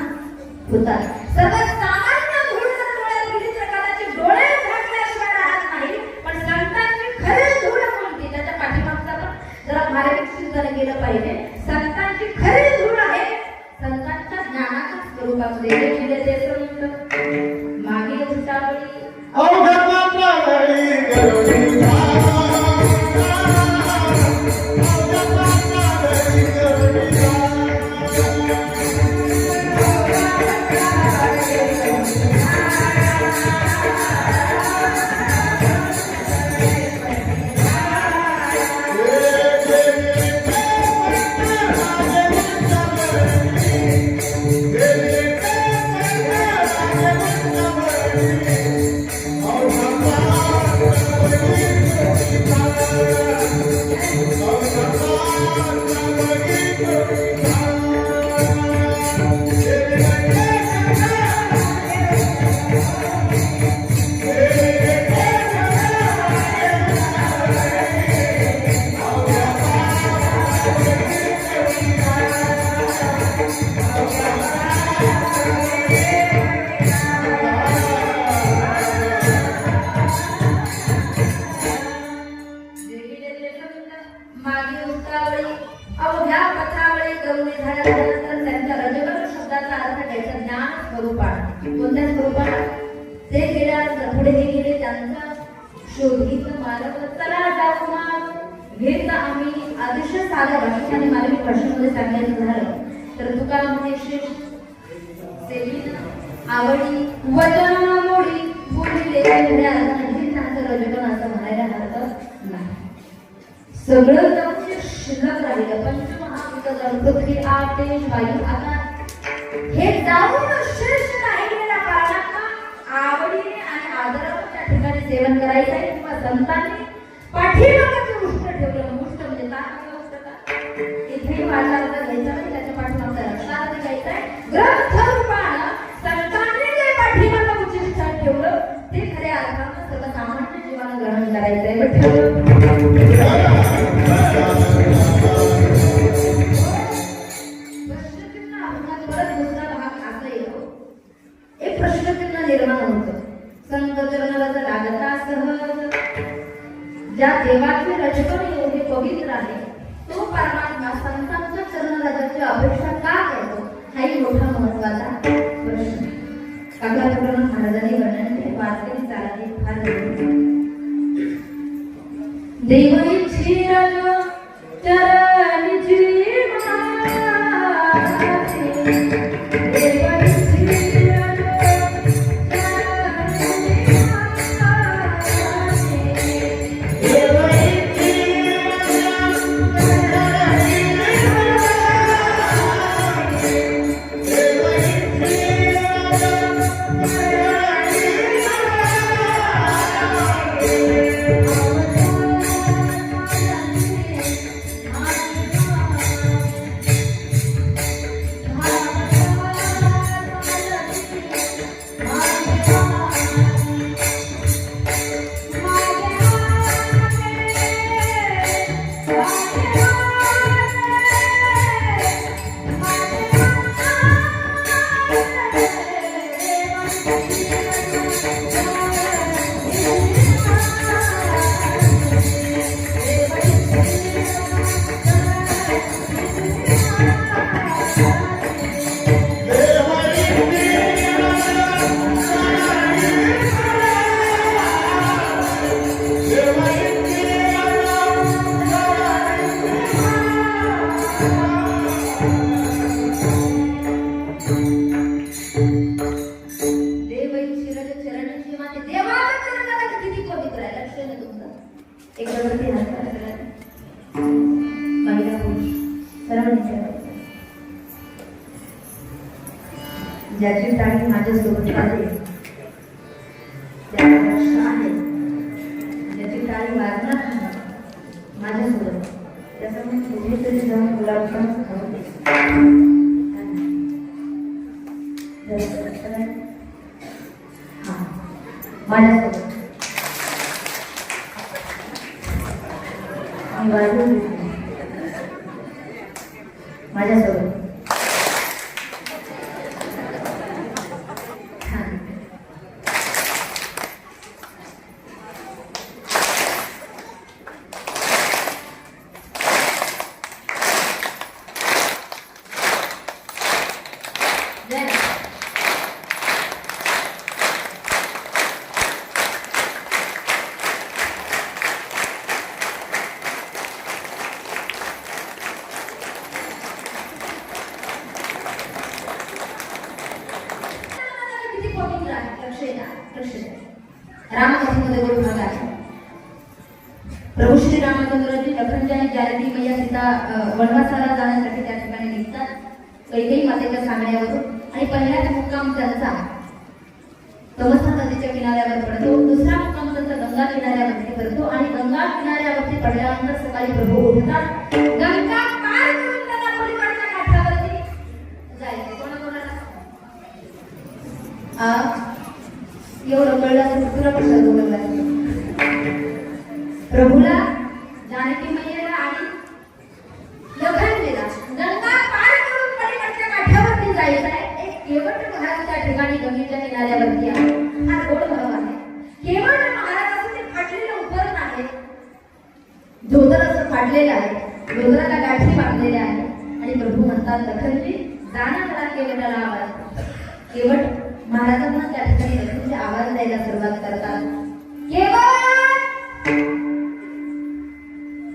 होतात सर्वसामान्य धूळ जर डोळ्यात गेली तर कदाचित डोळे झाकल्याशिवाय राहत नाही पण संतांची खरी धूळ कोणती त्याच्या पाठीमागचा पण जरा मार्गदर्शन केलं पाहिजे संतांची खरी धूळ आहे संतांच्या ज्ञानाच्या स्वरूपामध्ये केले ते संत मागे उठावली कोणत्या स्वरूपात ते गेल्यानंतर पुढे हे गेले त्यांचा शोधित मार्ग चला जाऊन घेत आम्ही अतिशय साध्या भाषेत आणि मानवी भाषेमध्ये सांगायचं झालं तर तुकाराम म्हणे आवडी वचन मोडी बोलले खऱ्या अर्थाने त्यांचं रजकन असं म्हणायला हरकत नाही सगळं जाऊन शिल्लक राहिलं पंचमहाभूत पृथ्वी आकाश वायू आकाश हे जाऊन शेष राहिलेल्या कारणांना आवडीने आणि आदराने त्या ठिकाणी सेवन करायचं आहे किंवा संतांनी पाठीमागचं मुष्ट ठेवलं मुष्ट म्हणजे काय इथे वाचायला घ्यायचं नाही त्याच्या पाठीमागचा लक्षार्थ घ्यायचा आहे ग्रंथ रूपानं संतांनी जे पाठीमागं उच्चिष्ट ठेवलं ते खऱ्या अर्थानं सर्वसामान्य जीवानं ग्रहण करायचं आहे ज्या देवाचे रजकन एवढे पवित्र आहे तो परमात्मा संतांच्या चरणराजाची अपेक्षा का करतो हाही मोठा महत्वाचा प्रश्न काकाप्रमाणे महाराजांनी वर्णन केले वाचले चालते फार देवईची रज चरणीची सर्व निसर्ग ज्याची टाळी माझ्यासोबत आहे, ज्याला लक्ष आहे, ज्याची टाळी वाजणार नाही माझ्यासोबत, त्याचा मी कुठेतरी जाऊन गुलाबजाम खाऊ दे. हा माझ्यासोबत मी वाजवून देते माझ्यासोबत. रामकथेमध्ये दोन भाग आहे. प्रभू श्री रामचंद्रजी लखनजी आणि जानकी मैया सीता वनवासाला जाण्यासाठी त्या ठिकाणी निघतात कैकेयी मातेच्या सांगण्यावरून. आणि पहिलाच मुक्काम त्यांचा तमसा नदीच्या किनाऱ्यावर पडतो. दुसरा मुक्काम त्यांचा गंगा किनाऱ्यावरती पडतो. आणि गंगा किनाऱ्यावरती पडल्यानंतर सकाळी प्रभू उठतात. गंगा पार करून त्यांना पलीकडच्या काठावरती जायचे. कोणाकोणाला एवढं कळलं तर तुला कसं बोलवलं. प्रभूला, जानकी मैयाला आणि लखनजीला गंगा पार करून पलीकडच्या काठावरती जायचं आहे. एक केवट महाराज त्या ठिकाणी गंगेच्या किनाऱ्यावरती आहे. हा गोड भाव आहे. केवट महाराज असं ते फाटलेलं उपरण आहे, धोतर असं फाटलेलं आहे, धोतराला गाठी बांधलेल्या आहे. आणि प्रभू म्हणतात लखनजी जाणं मला केवटाला आवाज. केवट महाराजांना त्या ठिकाणी लक्ष्मीचे आवाज द्यायला सुरुवात करतात.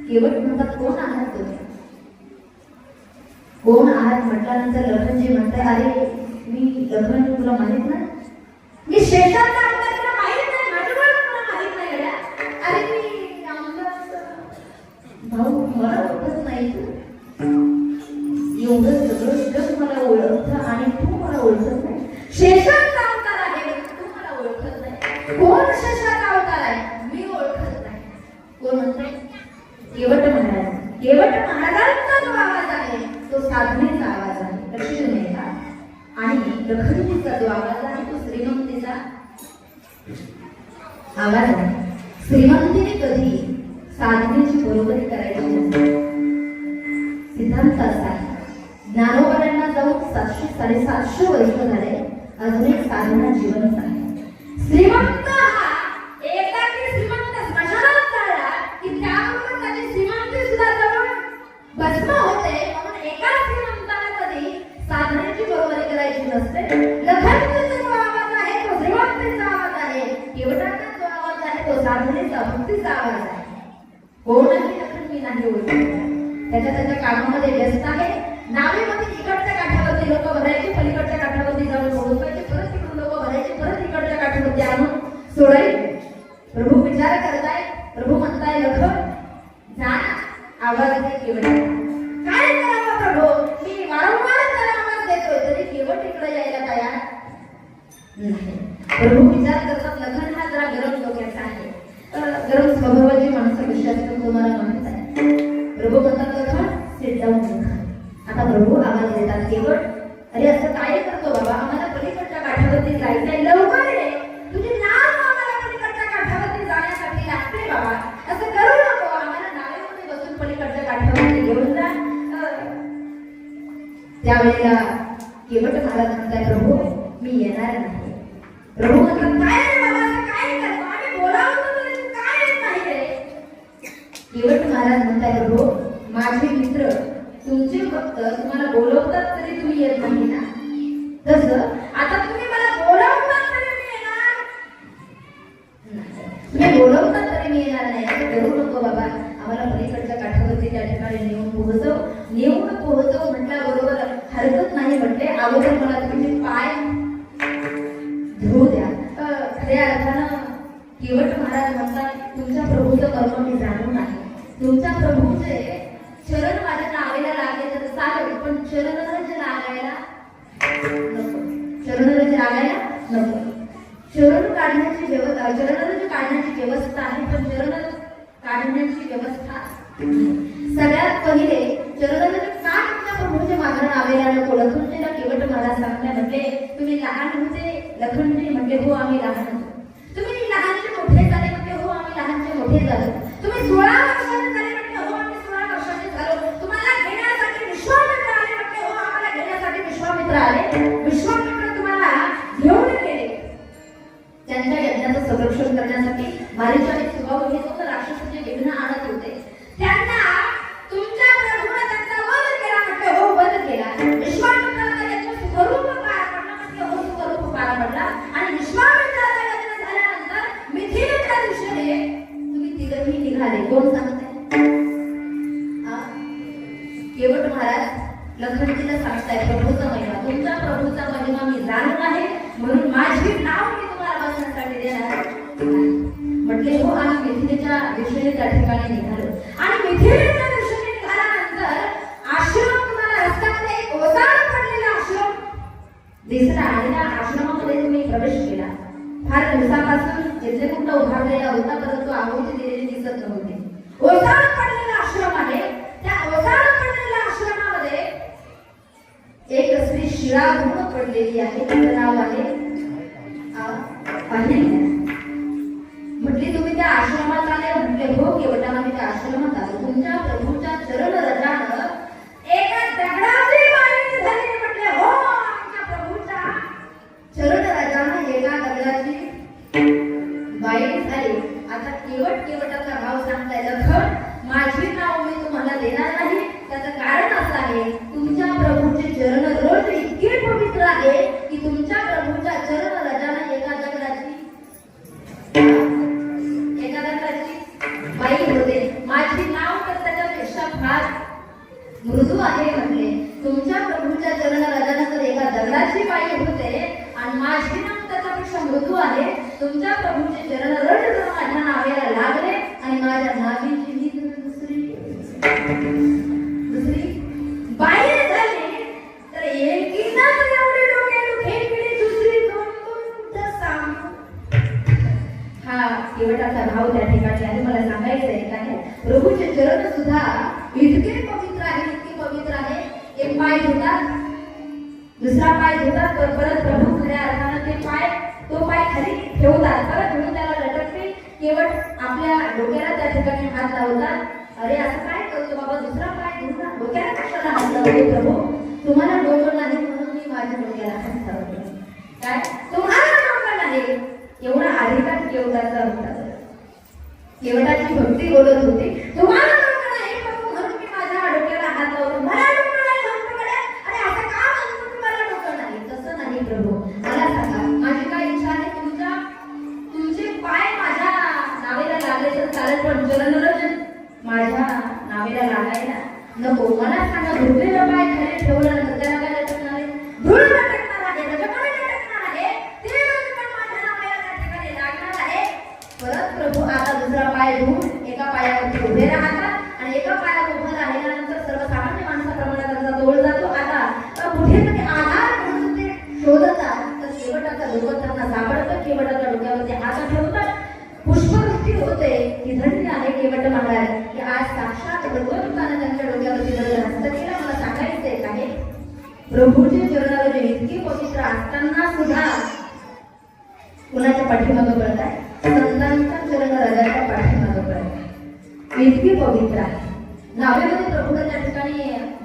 केवट म्हणतात कोण आहात तुम्ही? कोण आहात म्हटल्यानंतर लखनजी म्हणतात अरे मी लखनजी तुला माहित नाही, मी शेषाचा अवतार तुला माहित नाही, माझ्यावर तुला माहित नाही गड्या. अरे मी भाऊ मला ओळखत नाही, एवढं सगळं जग मला ओळखतं आणि तू मला ओळखत नाही. शेषाचा अवतार आहे, तू मला ओळखत नाही. कोण शेषाचा अवतार आहे? मी ओळखत नाही. कोण म्हणते? केवट महाराज. केवट महाराजांचा जो आवाज आहे तो साधनेचा आवाज आहे, लक्ष्मीचा. आणि लखनजीचा जो आवाज आहे तो श्रीमंतीचा आवाज आहे. श्रीमंतीने कधी साधनेची बरोबरी करायची नसते. सिद्धांत असा आहे, ज्ञानोबांना जाऊन 700-750 वर्ष झाले, अजून एक साधना जिवंत आहे. श्रीमंत हा एकदा की श्रीमंत स्मशानात चालला की त्याबरोबर त्याची श्रीमंती सुद्धा जवळ भस्म होते. म्हणून एका श्रीमंताला कधी साधनेची बरोबरी करायची नसते. लखनजीचा जो आवाज आहे तो श्रीमंतीचा आवाज आहे. केवटाचा जो आवाज आहे तो साधनेचा भक्तीचा आवाज आहे. कोणही लखनजी नाही ओळखत. त्याच्या कामामध्ये व्यस्त आहे. नावेमध्ये इकडच्या काठावरती लोक भरायचे, पलीकडच्या काठावरती जाऊन पोहोचायचे, परत तिकडून लोक भरायचे, परत इकडच्या काठावरती आणून सोडायचे. प्रभू विचार करताय. प्रभू म्हणताय लखन जा ना, आवाज दे केवट. काय करावं प्रभू? मी वारंवार त्याला आवाज देतोय तरी केवट इकडे यायला तयार नाही. प्रभू विचार करतात लखन हा जरा गरम डोक्याचा आहे, गरम स्वभावाची माणसं कशी असतात तुम्हाला माहित आहे. प्रभू म्हणतात लखन सिट डाऊन. आता प्रभू आवाज देतात केवट अरे असं काय करतो बाबा, आम्हाला पलीकडच्या काठावरती जायचंय, लवकर ये. तुझी नाव आम्हाला पलीकडच्या काठावरती जाण्यासाठी लागते बाबा, असं करू नको. आम्हाला नावेमध्ये बसून पलीकडच्या काठावरती घेऊन जा. त्यावेळेला केवट महाराज म्हणताय प्रभू मी येणार नाही. प्रभू म्हणतात काय रे बाबा, असं काय करतो, आम्ही बोलावतो तरी तू काय येत नाही रे. केवट महाराज म्हणताय प्रभू माझे मित्र तुमचे भक्त तुम्हाला बोलवतात तरी तुम्ही येत नाही ना, तसं आता तुम्ही मला बोलवतात तरी मी येणार नाही. तुम्ही बोलवतात तरी मी येणार नाही. असं करू नको बाबा, आम्हाला पलीकडच्या काठावरती त्या ठिकाणी नेऊन पोहोचव म्हटल्याबरोबर हरकत नाही म्हटले. अगोदर मला तुम्ही पाय धुवू द्या. खऱ्या अर्थानं केवट महाराज म्हणतात तुमच्या प्रभूचं कर्म मी जाणून आहे. तुमच्या प्रभूचे चरण माझ्या नावेला लागले तर चरणरज लागायला नको, चरणरज लागायला नको. चरण काढण्याची व्यवस्था, चरणरज काढण्याची व्यवस्था आहे, पण चरणरज काढण्याची व्यवस्था सगळ्यात पहिले चरणरज का तुमच्या प्रभूच्या मागं नावेला नको. लखनजीला केवट महाराज सांगताय म्हटले, तुम्ही लहान होते. लखनजी म्हटले, हो आम्ही लहान होतो. तुम्ही लहानचे मोठे झाले म्हटले, हो आम्ही लहानचे मोठे झालो. तुम्ही 16 वर्षाचे झाले म्हटले, हो आम्ही 16 वर्षाचे झालो. तुम्हाला घेण्यासाठी विश्वामित्र आले म्हटले, हो आम्हाला घेण्यासाठी विश्वामित्र आले. विश्वामित्र तुम्हाला घेऊन गेले त्यांच्या यज्ञाचं संरक्षण करण्यासाठी. मारीचाने स्वभाव घेत होता, राक्षसाचे विघ्न आणत होते. त्यांना तुमच्या प्रभूने त्यांचा वध केला म्हटले, हो वध केला. विश्वामित्राचा यज्ञ सुखरूप पार पडला म्हटले, हो सुखरूप पार पडला. आणि विश्वामित्राचा यज्ञ झाल्यानंतर मिथिलेच्या दिशेने तुम्ही तिघही निघाले. कोण सांगताय? केवट महाराज लखनजीला सांगताय, प्रभूचा महिमा, तुमच्या प्रभूचा महिमा मी जाणून आहे, म्हणून माझी नाव मी तुम्हाला बसण्यासाठी देणार. म्हटले, हो आम्ही मिथिलेच्या दिशेने त्या ठिकाणी निघालो. आणि मिथिलेच्या दिशेने निघाल्यानंतर आश्रम तुम्हाला रस्त्यामध्ये एक ओसाड पडलेला आश्रम दिसला. आणि त्या आश्रमामध्ये तुम्ही प्रवेश केला. फार दिवसापासून जिथे कुठला उभारलेला होता, परंतु आहोती दिलेली दिसत नव्हती. ओसाड पडलेला आश्रम आहे. त्या ओसाड पडलेल्या आश्रमामध्ये एक स्त्री शिळा गुण पडलेली आहे. तिचं नाव आहे अहिल्या. म्हटली, तुम्ही त्या आश्रमात आले? म्हटले, हो केवटाला मी त्या आश्रमात आलो. तुमच्या प्रभूच्या चरण रजानं एका दगडाची बाई झाली. म्हटले, हो आमच्या प्रभूच्या चरण रजानं एका दगडाची बाई झाली. आता केवटाचा भाव सांगताय, लखन माझी नाव मी तुम्हाला देणार नाही. त्याचं कारण असं आहे, तुमच्या प्रभूचे चरण रोज इतके पवित्र आहे की तुमच्या प्रभूच्या चरण रजानं एका दगडाची बाई होते. माझी नाव तर त्याच्यापेक्षा फार मृदू आहे. म्हटले, तुमच्या प्रभूच्या चरण रजानं तर एका दगडाची बाई होते आणि माझी नाव त्याच्यापेक्षा मृदू आहे. तुमच्या प्रभूचे चरण रज जर माझ्या नावेला लागले आणि माझ्या नावीची ही दुसरी बाई झाली तर एकीनाच एवढे डोके दुखे की दुसरी दोन कुठं सांगू. हा केवटाचा भाव त्या ठिकाणी आहे. मला सांगायचं आहे काय, प्रभूचे चरण सुद्धा इतके पवित्र आहे, इतके पवित्र आहे. एक पाय धुतात, दुसरा पाय धुतात, परत प्रभू खऱ्या अर्थानं तो पाय खाली ठेवतात, परत धुवून त्याला लटकते. केवट आपल्या डोक्याला त्या ठिकाणी हात लावतात. अरे असं काय करतो बाबा, दुसरा पाय धुवून डोक्याला कशाला हात लावतो प्रभू? तुम्हाला डोकं नाही म्हणून मी माझ्या डोक्याला हात लावतो. काय तुम्हाला डोकं नाही? एवढा अधिकार केवटाचा होता. केवटाची भक्ती बोलत होती, तुम्हाला डोकं नाही म्हणून मी माझ्या डोक्याला हात लावतो. मला डोकं नाही म्हणतो. अरे असं का म्हणतो तुम्हाला डोकं नाही? तसं नाही प्रभू, मला सांगा, माझी काय इच्छा आहे, तुमचे पाय माझ्या नावेला लागले तर चालेल, पण चरणरज माझ्या नावेला लागायला नको. मला सांगा, धुतलेला पाय खाली ठेवल्यानंतर त्याला काय लटकणार आहे? धूळ लटकणार आहे, रजकण लटकणार आहे, ते रजकण माझ्या नावेला त्या ठिकाणी लागणार आहे. परत प्रभू आता दुसरा पाय धुवून एका पायावरती उभे राहतात आणि एका पायावर उभं राहिल्यानंतर सर्वसामान्य माणसाप्रमाणे त्यांचा तोल जातो. आता कुठेतरी आधार म्हणून ते शोधतात तर केवटाचा डोकं त्यांना सापडतं. केवटाच्या डोक्यावरती हात ठेवतात, पुष्पवृष्टी होते. की धन्य आहे केवट महाराज की आज साक्षात भगवंताने त्यांच्या डोक्यावरती हस्त केला. मला सांगायचंय काय, प्रभूचे चरणावर इतके पवित्र असताना सुद्धा कुणाच्या पाठीमागं पडताय? संतांच्या चरण राजाच्या पाठीमागं पडताय. इतके पवित्र आहे. नावेमध्ये प्रभूला त्या ठिकाणी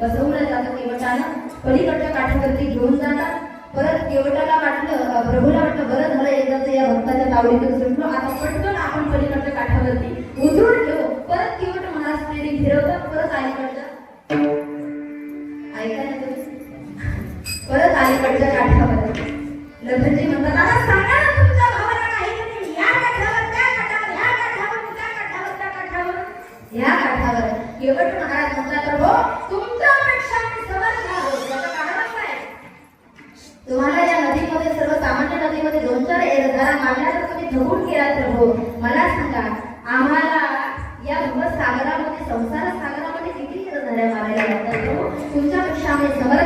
बसवलं जातं. केवटानं पलीकडच्या काठावरती घेऊन जातात. परत केवटाला वाटलं, प्रभूला वाटलं बरं झालं एकदाच या भक्ताच्या तावडीतून सुटलो, आता पटकन आपण पलीकडच्या काठावरती उतरून घेऊ. परत केवट महाराज स्टेरिंग फिरवतात. परत अलीकडच्या ऐकायला परत अलीकडच्या काठावर लखनजी म्हणतात, आता सांगा ना तुमच्या भावाला काही, या काठावर त्या काठावर, या काठावर त्या काठावर, त्या काठावर या काठावर. केवट महाराज म्हणतात, प्रभू तुमच्यापेक्षा मी समर्थ आहोत. त्याचं कारणच आहे, तुम्हाला या नदीमध्ये सर्वसामान्य नदीमध्ये 2-4 जरा मारल्या तर तुम्ही धबून गेलात. प्रभू मला सांगा, आम्हाला या भवसागरामध्ये, संसार सागरामध्ये किती जरा मारायला लागतात. प्रभू तुमच्यापेक्षा आम्ही समर्थ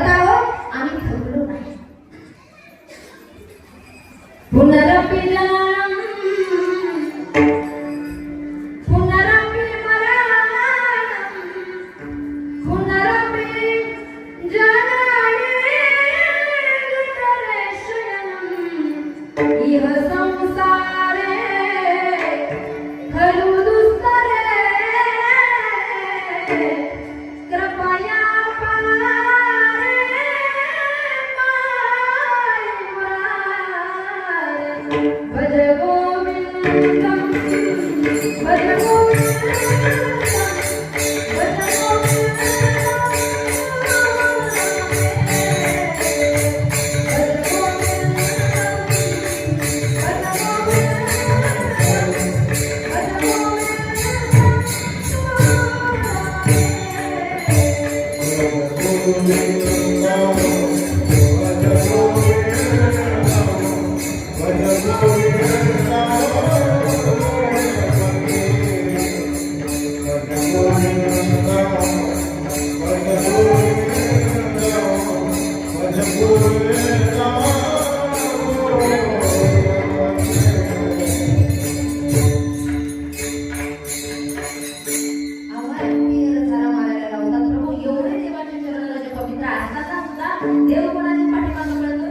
देव कोणाच्या पाठीमागे मिळतो?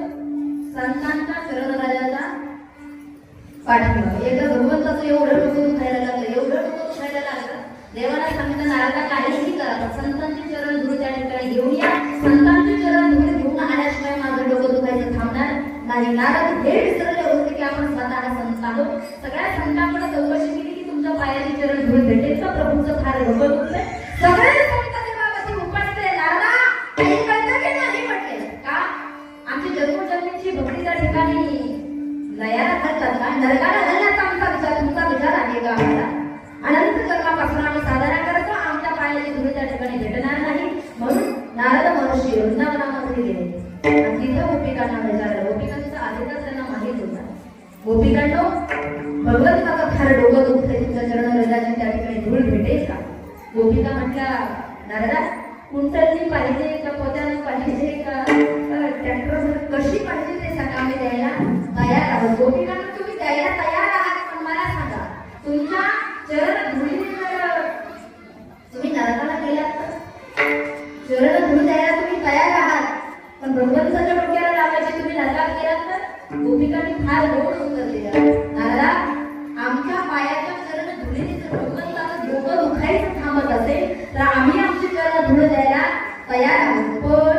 संतांच्या चरणराजाचा पाठीमागे. एकदा भगवंताचं एवढं डोकं दुखायला लागलं, एवढं डोकं दुखायला लागलं, देवाला सांगितलं नारदा काहीही करा, संतांचे चरण धूळ त्या ठिकाणी घेऊन या. संतांचे चरण धूळ घेऊन आल्याशिवाय माझं डोकं दुखायचं थांबणार नाही. नारद हे विसरले होते की आपण स्वतः संत आहोत. सगळ्या संतांकडे चौकशी केली की तुमच्या पायाची चरण धूळ भेटेल का? प्रभूंचं फार डोकं दुखलंय. सगळे संत देवापाशी उपस्थित. नारदा काही कळतं की नाही म्हटले का? आमची जन्मोजन्मीची भक्ती त्या ठिकाणी लयाला घालतात का? नरकाला घालण्याचा आमचा विचार, तुमचा विचार आहे का? आम्हाला अनंत जन्मापासून आम्ही साधना करतो, आमच्या पायाची धूळ त्या ठिकाणी भेटणार नाही. म्हणून नारद महर्षी वृंदावनामध्ये गेले आणि तिथं गोपिकांना विचारलं. गोपिकांचा आधीच त्यांना माहित होता. गोपिकांनो, भगवंताचं फार डोकं दुखतंय, तुमच्या चरणरजाची त्या ठिकाणी धूळ भेटेल का? गोपिका म्हटल्या, नारदा कुंटलनी पाहिजे का, पोत्याने पाहिजे का, ट्रॅक्टर कशी पाहिजे ते सांगा, आम्ही द्यायला तयार आहोत. गोपिकांना तुम्ही द्यायला तयार आहात, पण मला सांगा तुमच्या चरण धुळीने जर तुम्ही नरकाला गेलात तर चरण धुळी द्यायला तुम्ही तयार आहात, पण भगवंताच्या डोक्याला लावायचे तुम्ही नरकात गेलात तर? गोपिकांनी फार गोड उत्तर दिलं. नारदा, आमच्या पायाच्या चरण धुळीने जर भगवंताचं डोकं दुखायचं थांबत असेल तर आम्ही आमची चरण धुळ द्यायला तयार आहोत. पण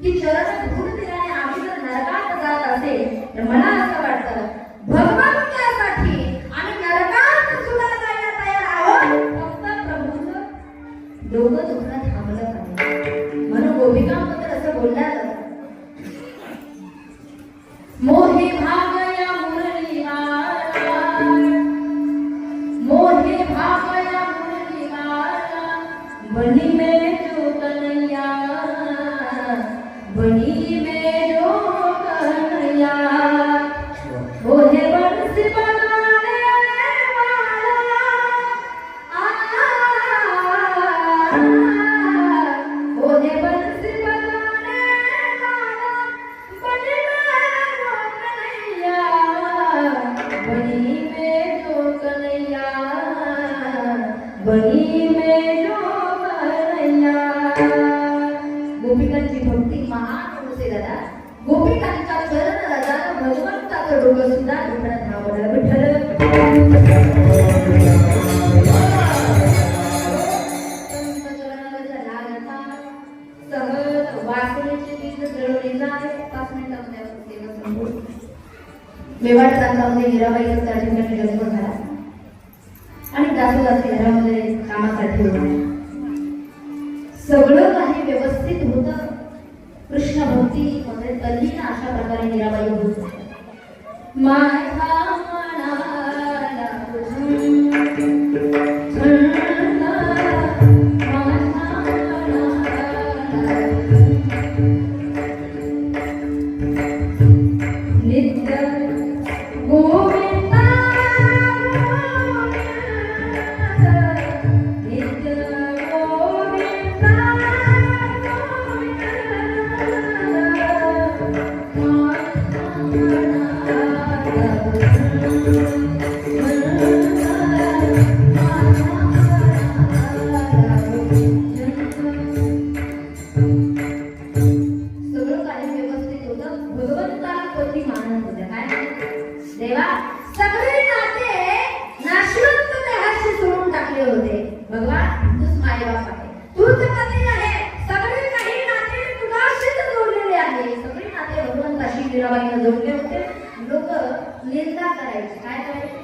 ती चरण धुळ दिल्याने आम्ही जर नरकात जात असेल तर मला असं वाटतं भगवंतासाठी आम्ही नरकात सुद्धा जायला तयार आहोत, फक्त प्रभूचं डोकं दुखणं थांबलं पाहिजे. म्हणून गोपिकांबद्दल असं बोलल्या जातं, मोहे भागया मुरलीवाला, मोहे भागया मुरलीवाला, बनी में जो कन्हैया, बनी में जो कन्हैया, मोहे बंसी बनाने वाला, मोहे बंसी बनाने वाला, बनी में जो कन्हैया, बनी में जो कन्हैया, बनी में जो कन्हैया. गोपिकांची भक्ती महान होते दादा. गोपिकांच्या चरण राजाला भगवंताचं डोकं सुद्धा दुखणं थांबवलं. विठ्ठल सहज वासनेचे बीज जळवले जाते. 5 मिनिटांमध्ये आपण सेवा संपवू. मेवाड प्रांतामध्ये मीराबाईचा त्या ठिकाणी जन्म झाला आणि दासोदासी घरामध्ये कामासाठी होते. सगळं काही व्यवस्थित होतं. कृष्ण भक्ती मध्ये तल्लीन अशा प्रकारे मीराबाई होत. माझा मनाला नित्य गोविंदा नित्य गोविंदा देवा सगळे नाते नाशवंत देहाशी सोडून टाकले होते. भगवान तूच मायबाप आहे, तूच पती आहे. सगळे काही नाते तुझ्याशीच जोडलेले आहे. सगळे नाते भगवंताशी मीराबाईला जोडले होते. लोक निंदा करायचे. काय करायचे?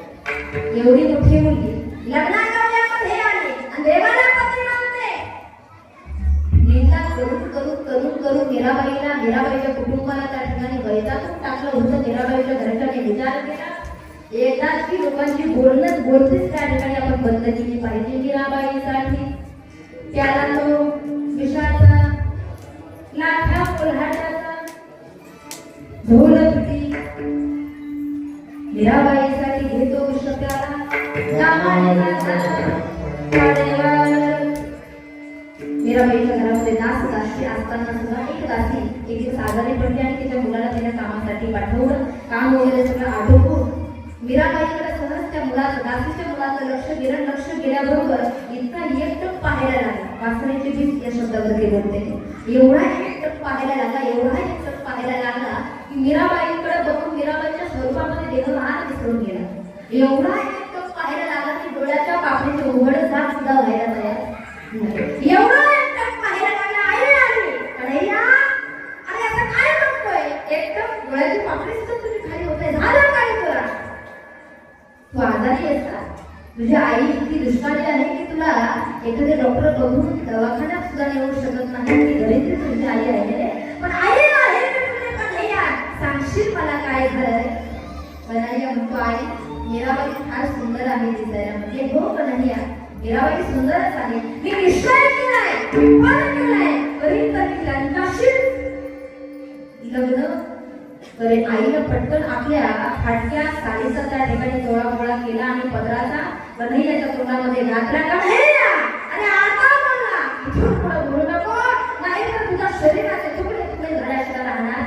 एवढी मोठी मुलगी लग्नाच्या वयामध्ये आली आणि देवाला पती मानते. निंदा करून करून करून करून मीराबाईच्या कुटुंबाला त्या ठिकाणी वैतातून टाकलं होतं. मीराबाईच्या घरच्याने विचार केला, एकदाच की लोकांची बोलतेच त्या ठिकाणी आपण बंद केली पाहिजे मीराबाईसाठी. त्याला तो विषाचा ढोलपटी मीराबाईसाठी घेतो विषप्याला दामाने मीराबाईच्या घरामध्ये दास दासी असताना सुद्धा एक दासी एक दिवस आजारी पडली आणि तिच्या मुलाला तिने कामासाठी पाठवलं. काम वगैरे सगळं आटोपून मीराबाईकडे सहज त्या मुलाचं दासीच्या मुलाचं लक्ष गेल्याबरोबर इतका एकटक पाहायला लागला. वासनेची भीत या शब्दावरती बोलते. एवढा एकटक पाहायला लागला की मीराबाईकडे बघून मीराबाईच्या स्वरूपामध्ये देहभान विसरून गेला. एवढा एकटक पाहायला लागला की डोळ्याच्या पापणीचे उघड झाक सुद्धा व्हायला तयार नाही. एवढा एकटक पाहायला लागला. आई आली कन्हैया, अरे आता काय बघतोय? एकटक डोळ्याची पापणी सुद्धा तुझी खाली होते. झालं काय तुला? तू आजारी असतात. तुझी आई इतकी दुष्काळी आहे की तुला एखादे डॉक्टर बघून दवाखान्यात सुद्धा नेऊ शकत नाही. ती दरिद्री तुझी आई आहे. पण आई आहे की तुझे कन्हैया, सांगशील मला काय झालंय? कन्हैया म्हणतो, आई मीराबाई फार सुंदर आहे दिसायला. म्हणजे हो कन्हैया, मीराबाई सुंदरच आहे. मी निश्चय केलाय, तरी तरी त्यांच्याशी लग्न करेन. आईनं पटकन आपल्या फाटक्या साडीचा त्या ठिकाणी तोळामोळा केला आणि पदराचा कन्हैयाच्या तोंडामध्ये घातला. कन्हैया, अरे आता बोला, इथून पुढे बोलू नको, नाही तर तुझ्या शरीराचे तुकडे तुकडे झाल्याशिवाय राहणार.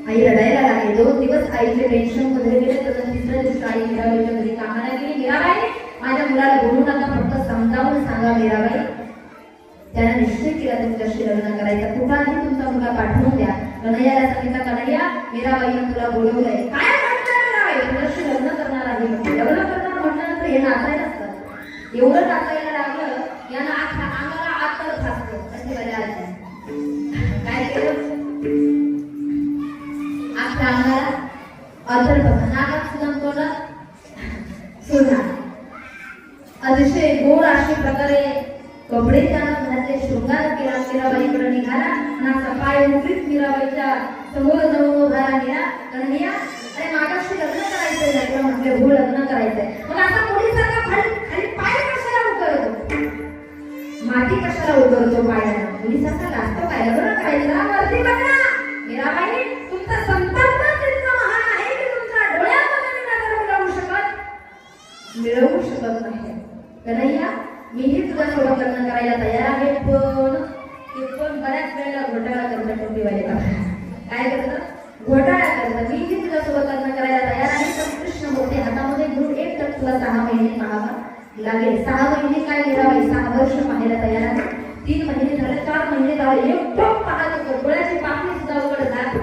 आई रडायला लागली. 2 दिवस आईचे टेन्शन मध्ये गेले. तर तिसऱ्या दिवशी आई मीराबाईच्या घरी कामाला गेली. मीराबाई, माझ्या मुलाला बोलू नका, फक्त समजावून सांगा. मीराबाई त्याने निश्चय केला तुमच्याशी लग्न करायचा. कुठाही तुमचा मुलगा पाठवून द्या. कन्हैयाला सांगितलं, कन्हैया मीराबाईनं तुला बोलवलंय. काय म्हणताय मीराबाई? तुझ्याशी लग्न करणार आहे. लग्न करणार म्हटल्यानंतर हे नाचायला असतं. एवढं नाचायला लागलं यानं आम्हाला आत्ता फासतो असे बऱ्या काय केलं? आपल्या अंगाला अदर बघा नाकात सुद्धा सुद्धा अतिशय गोड अशा प्रकारे कपडे त्यानं घातले. शृंगार केला. मीराबाईकडे निघाला. नाचा पाय उठलीत. मीराबाईच्या समोर जाऊन उभा राहिला. कन्हैया, अरे माझ्याशी लग्न करायचंय. तुला म्हटले हो लग्न करायचंय. मग आता मुलीसारखा खाली पाय कशाला उतरतो? माती कशाला उतरतो पायाला? मुलीसारखा लागतो काय? लग्न करायचं वरती बघा. मीराबाई, तुमचा संपर्क इतका महान आहे की तुमच्या डोळ्यामध्ये नजर मिळवू शकत नाही. कन्हैया, मीही तुझ्यासोबत लग्न करायला तयार आहे. पण बऱ्याच वेळेला घोटाळा करतात. टोपीवाले काय करतात? घोटाळा करतात. मीही तुझ्यासोबत लग्न करायला तयार आहे. पण कृष्णमूर्ती हातामध्ये घेऊन एक तर तुला 6 महिने पाहावा लागेल. 6 महिने काय मीराबाई? 6 वर्ष पाहायला तयार आहे. 3 महिने झाले, 4 महिने झाले. एकदम पाहत होतो. डोळ्याची पापणी सुद्धा उघड झाली.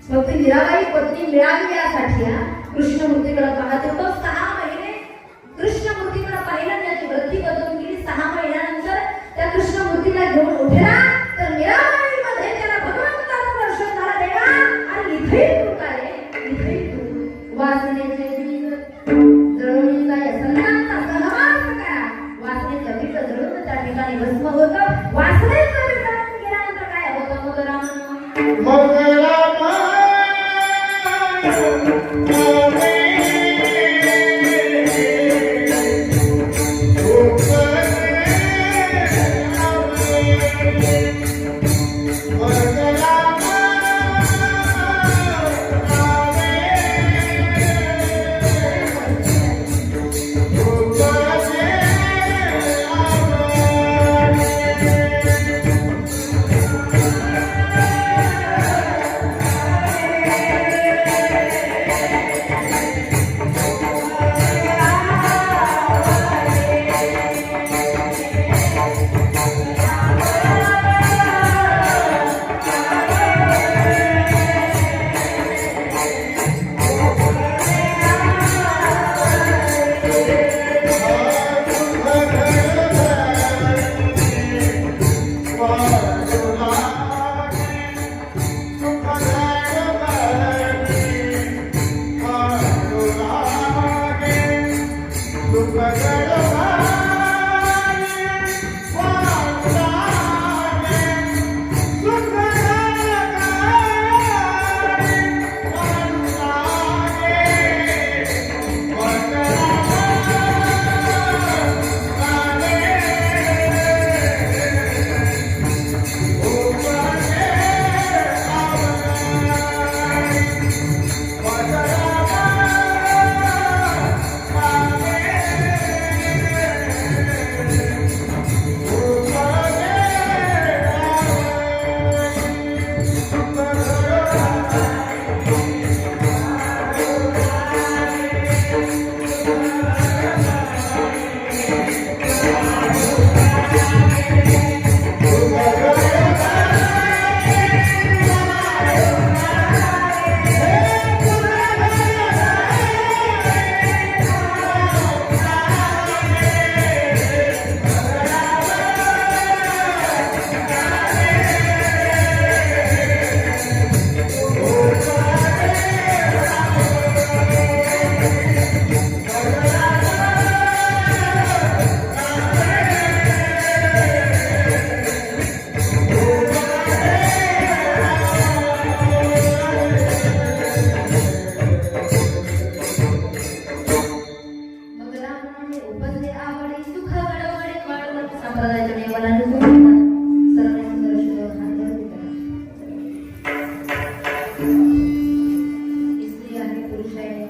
मग ती मीराबाई पत्नी मिळावी यासाठी कृष्णमूर्तीकडे पाहत होतो. 6 महिने कृष्णमूर्तीकडे पाहिलं. त्याची वृत्ती बदलून गेली. 6 महिन्यानंतर त्या कृष्णमूर्तीला घेऊन उठला. तर मीराबाईमध्ये त्याला भगवंताचं दर्शन झालं. देवा, आणि इथे तू काय? इथे तू वासनेचे बीज जळून जाय. संतांचा सहवास करा. वासनेचं बीज जळून त्या ठिकाणी भस्म होतं. वासनेचं बीज जळून गेल्यानंतर काय होतं? मग राम संप्रदायाच्या नियमानुसार सर्वांनी सुंदर अशी हात स्त्री आहे पुरुष आहे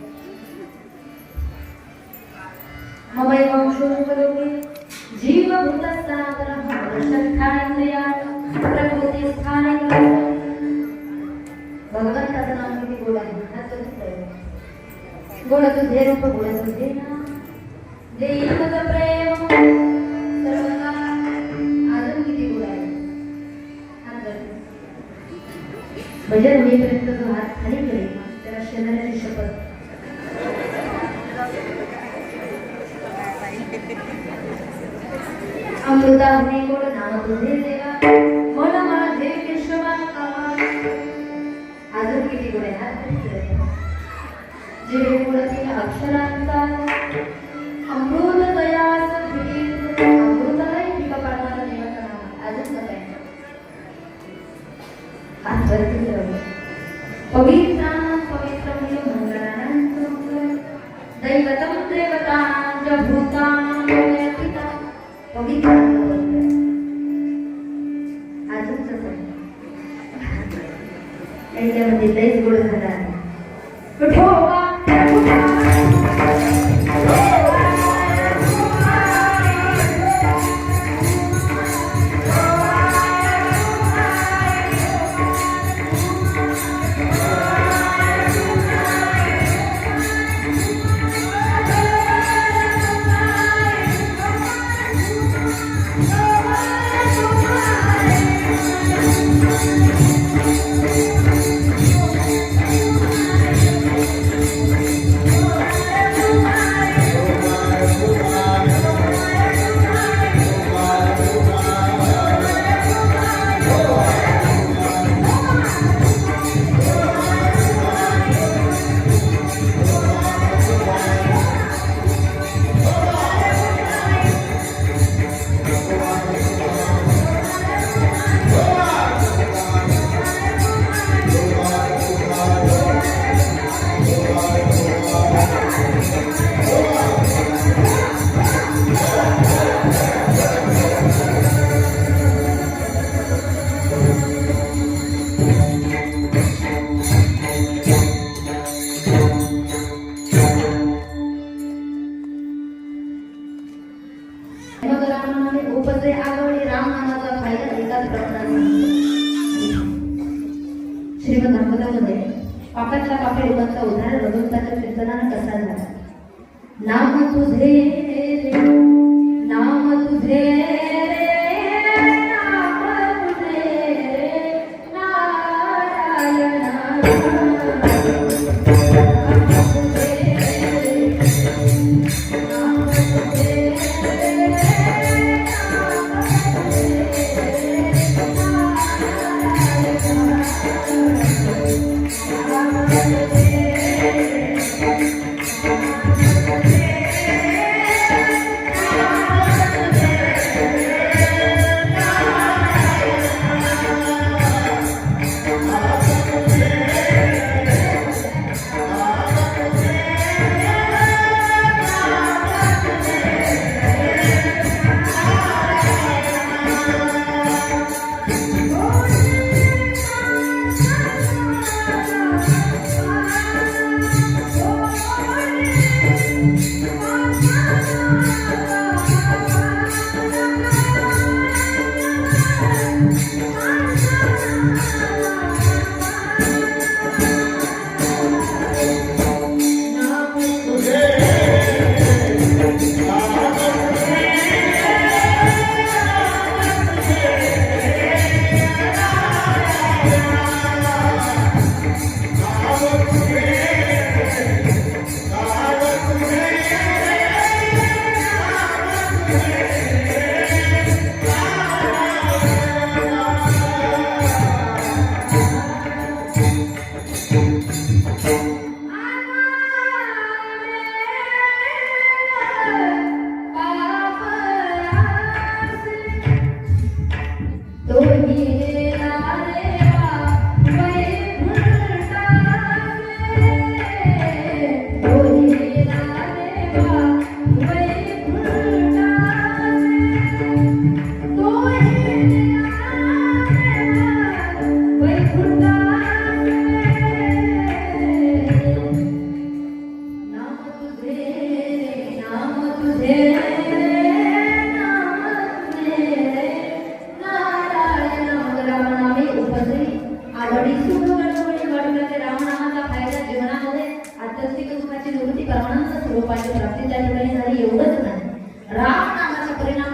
ममई वंशोपयोगी जीव भूतस्थानांतरं वर्षस्थानेन्द्रियाणि प्रकृती स्थाने भगवंताचं नाव किती गोड आहे गोड तुझे रूप गोड तुझे नाम देई तुझ प्रेम सर्वदा अजून किती गोड आहे भजन होईपर्यंत जो हात खाली करेल त्याला शेजाऱ्याची शपथ अमृता होणे गोड नाम तुझे देवा मन माझे केशवा अजून किती गोड आहे हात खाली करेल जे गोडतील अक्षरांचा अमृत दयास अमृतलाही पिका पाडणारा देवाचं नाव अजून कसं आहे हात वरती ठेवले पवित्राणां पवित्रमिह मंगलानां दैवतं देवतानां च भूतानां व्यथिता पवित्र अजून कसं आहे याच्यामध्ये लयच गोड झाला आहे विठोबा उपजे आगवली राम नामाचा फायदा एकाच प्रमाणात श्रीमद भागवतामध्ये पापाच्या पापी लोकांचा उद्धार भगवंताच्या कीर्तनाने कसा झाला नाम तुझे रे नाम तुझे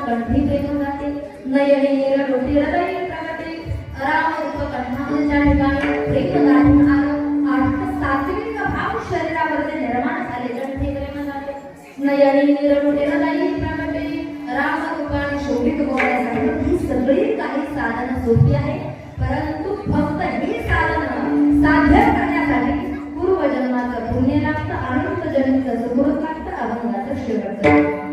कंठी प्रेम गाते नयनी लोटी हृदय प्रगटे राम रूप कंठाच्या ठिकाणी प्रेम गाठून आलं आठ सात्विक भाव शरीरावरती निर्माण झाले कंठी प्रेम गाते नयनी लोटी हृदय प्रगटे राम रूपाने शोभित होण्यासाठी ही सगळी काही साधनं सोपी आहे परंतु फक्त ही साधनं साध्य करण्यासाठी पूर्वजन्माचं पुण्य लागतं अनंत जन्माचं सुकृत लागतं अभंगाचं शेवट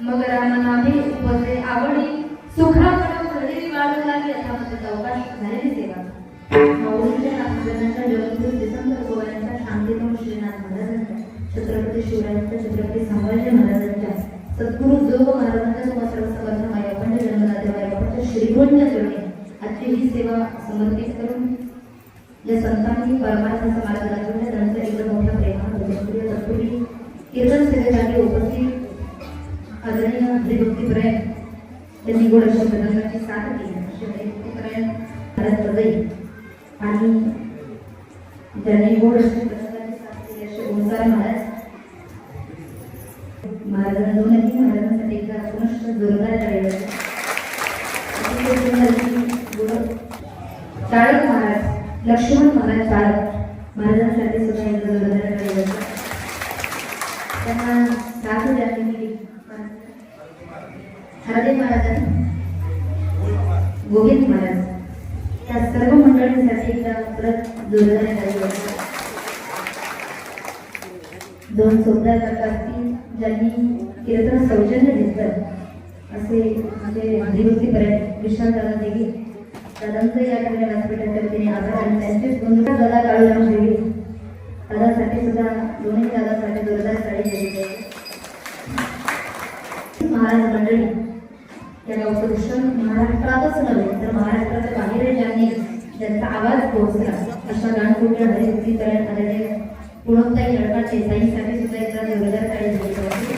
मग रामनाभी उपजे आवडी सुखा कडव हरी वाढू लागली असा म्हणजे चौकाश झालेली सेवा छत्रपती शिवरायांच्या छत्रपती संभाजी महाराजांच्या सद्गुरू जोग महाराजांच्या सर्व समर्थ मायापंच जन्मदाते मायापंच श्रीगुरूंच्या चरणी आजची ही सेवा समर्पित करून ज्या संतांनी परमार्थाचा मार्ग दाखवला त्यांचं एकदम मोठ्या प्रेमाने तत्पूर्वी कीर्तन सेवेसाठी उपस्थित आदरणीय हरिभक्तीपरायण त्यांनी गोड अशा प्रदर्शनाची साथ केली असे हरिभक्तीपरायण महाराज पदई आणि ज्यांनी गोड अशा प्रदर्शनाची साथ केली असे ओंकार महाराज महाराजांनी महाराजांसाठी एकदा पुनश्च जोरदार टाळी टाळक महाराज लक्ष्मण महाराज टाळक महाराजांसाठी सुद्धा एकदा जोरदार टाळी त्यांना साथ द्यावी हरदेव महाराज गोविंद महाराज या सर्व मंडळींसाठी एकदा परत जोरदार टाळी दोन सोबदार काका असतील ज्यांनी कीर्तन सौजन्य घेतलं असे म्हणजे हरिभक्तीपर्यंत विशाल दादा देवी दादांचं या ठिकाणी व्यासपीठाच्या वतीने आभार आणि त्यांचेच बंधू दादा काळूराम देवी दादासाठी सुद्धा दोन्ही दादासाठी जोरदार टाळी दिली जाईल. महाराज मंडळी या गावचं दृश्य महाराष्ट्रातच नव्हे तर महाराष्ट्राच्या बाहेर ज्यांचा आवाज पोहोचला अशा गाणकोट्या हरिभक्तीपर्यंत आलेले पुणताई लडकाचे साईंसाठी सुद्धा एकदा जोरदार टाळी दिली जाते.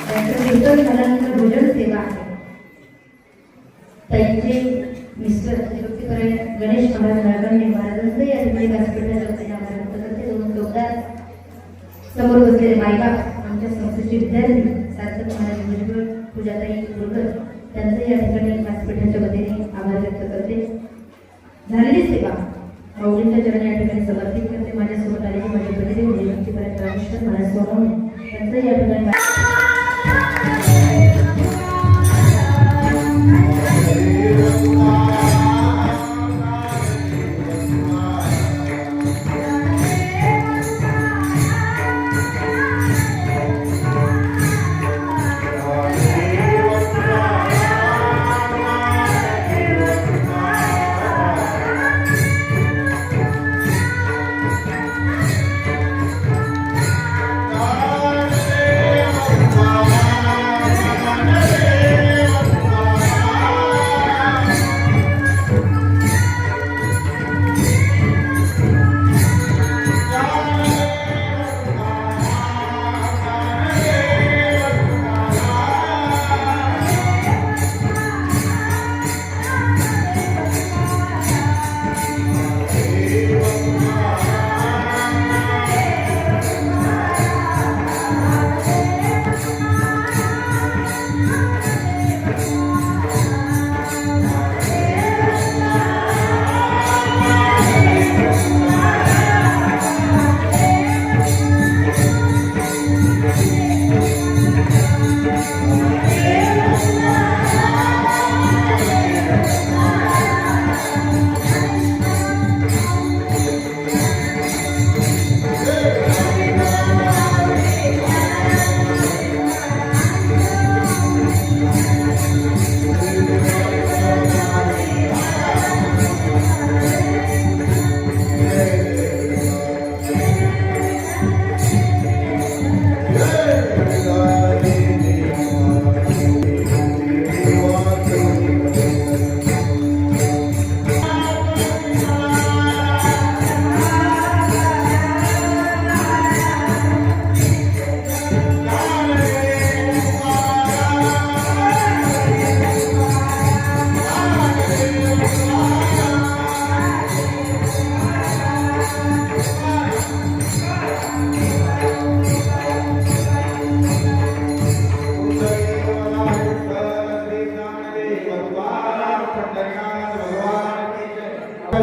त्यांचं कीर्तन झाल्यानंतर भोजन सेवा आहे. त्यांचे मिस्टर हरिभक्तीपर्यंत गणेश महाराज नागंडे महाराजांचं या ठिकाणी व्यासपीठाच्या वतीने आभार व्यक्त करते. दोन जोरदार समोर बसलेले मायबाप आमच्या संस्थेचे विद्यार्थी सार्थक महाराज भुजबळ पूजाताई गुरकर त्यांचं या ठिकाणी व्यासपीठाच्या वतीने आभार व्यक्त करते. झालेली सेवा माऊलींच्या चरणी या ठिकाणी समर्पित करते. माझ्यासोबत आलेले माझे प्रतिदेव हरिभक्तीपर्यंत रामेश्वर महाराज सोनवणे त्यांचं या ठिकाणी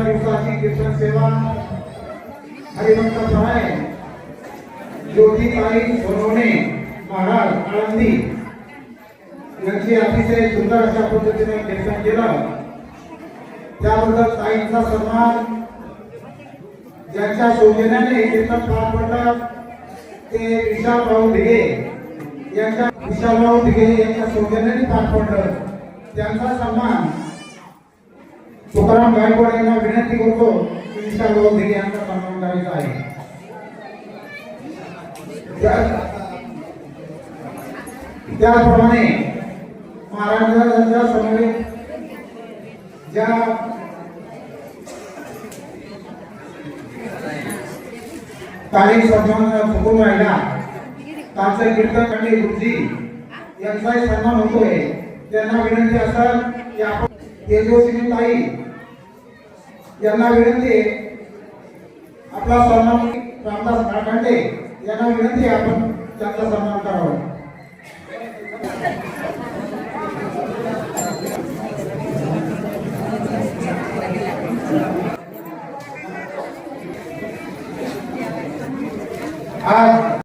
दिवसाची कीर्तन सेवा हरिभक्तपरायण ज्योतिताई सोनवणे महाराज आळंदी यांची अतिशय सुंदर अशा पद्धतीने कीर्तन केलं. त्याबद्दल ताईंचा सन्मान ज्यांच्या सौजन्याने कीर्तन पार पडलं ते विशालभाऊ ढिगे यांच्या सौजन्याने पार पडलं. त्यांचा सन्मान तुकाराम गायकवाड यांना विनंती करतो की विशालभाऊ ढिगे यांचा सन्मान करायचा आहे. त्याप्रमाणे महाराजांच्या समवेत ज्या कालिक सन्मान चुकून राहिला त्यांचे कीर्तन खंडे गुरुजी यांचाही सन्मान होतोय. त्यांना विनंती असेल की आपण तेजस्विनी ताई यांना विनंती आहे, आपला सन्मान रामदास काळखंडे यांना विनंती आहे आपण त्यांचा सन्मान करावा. आज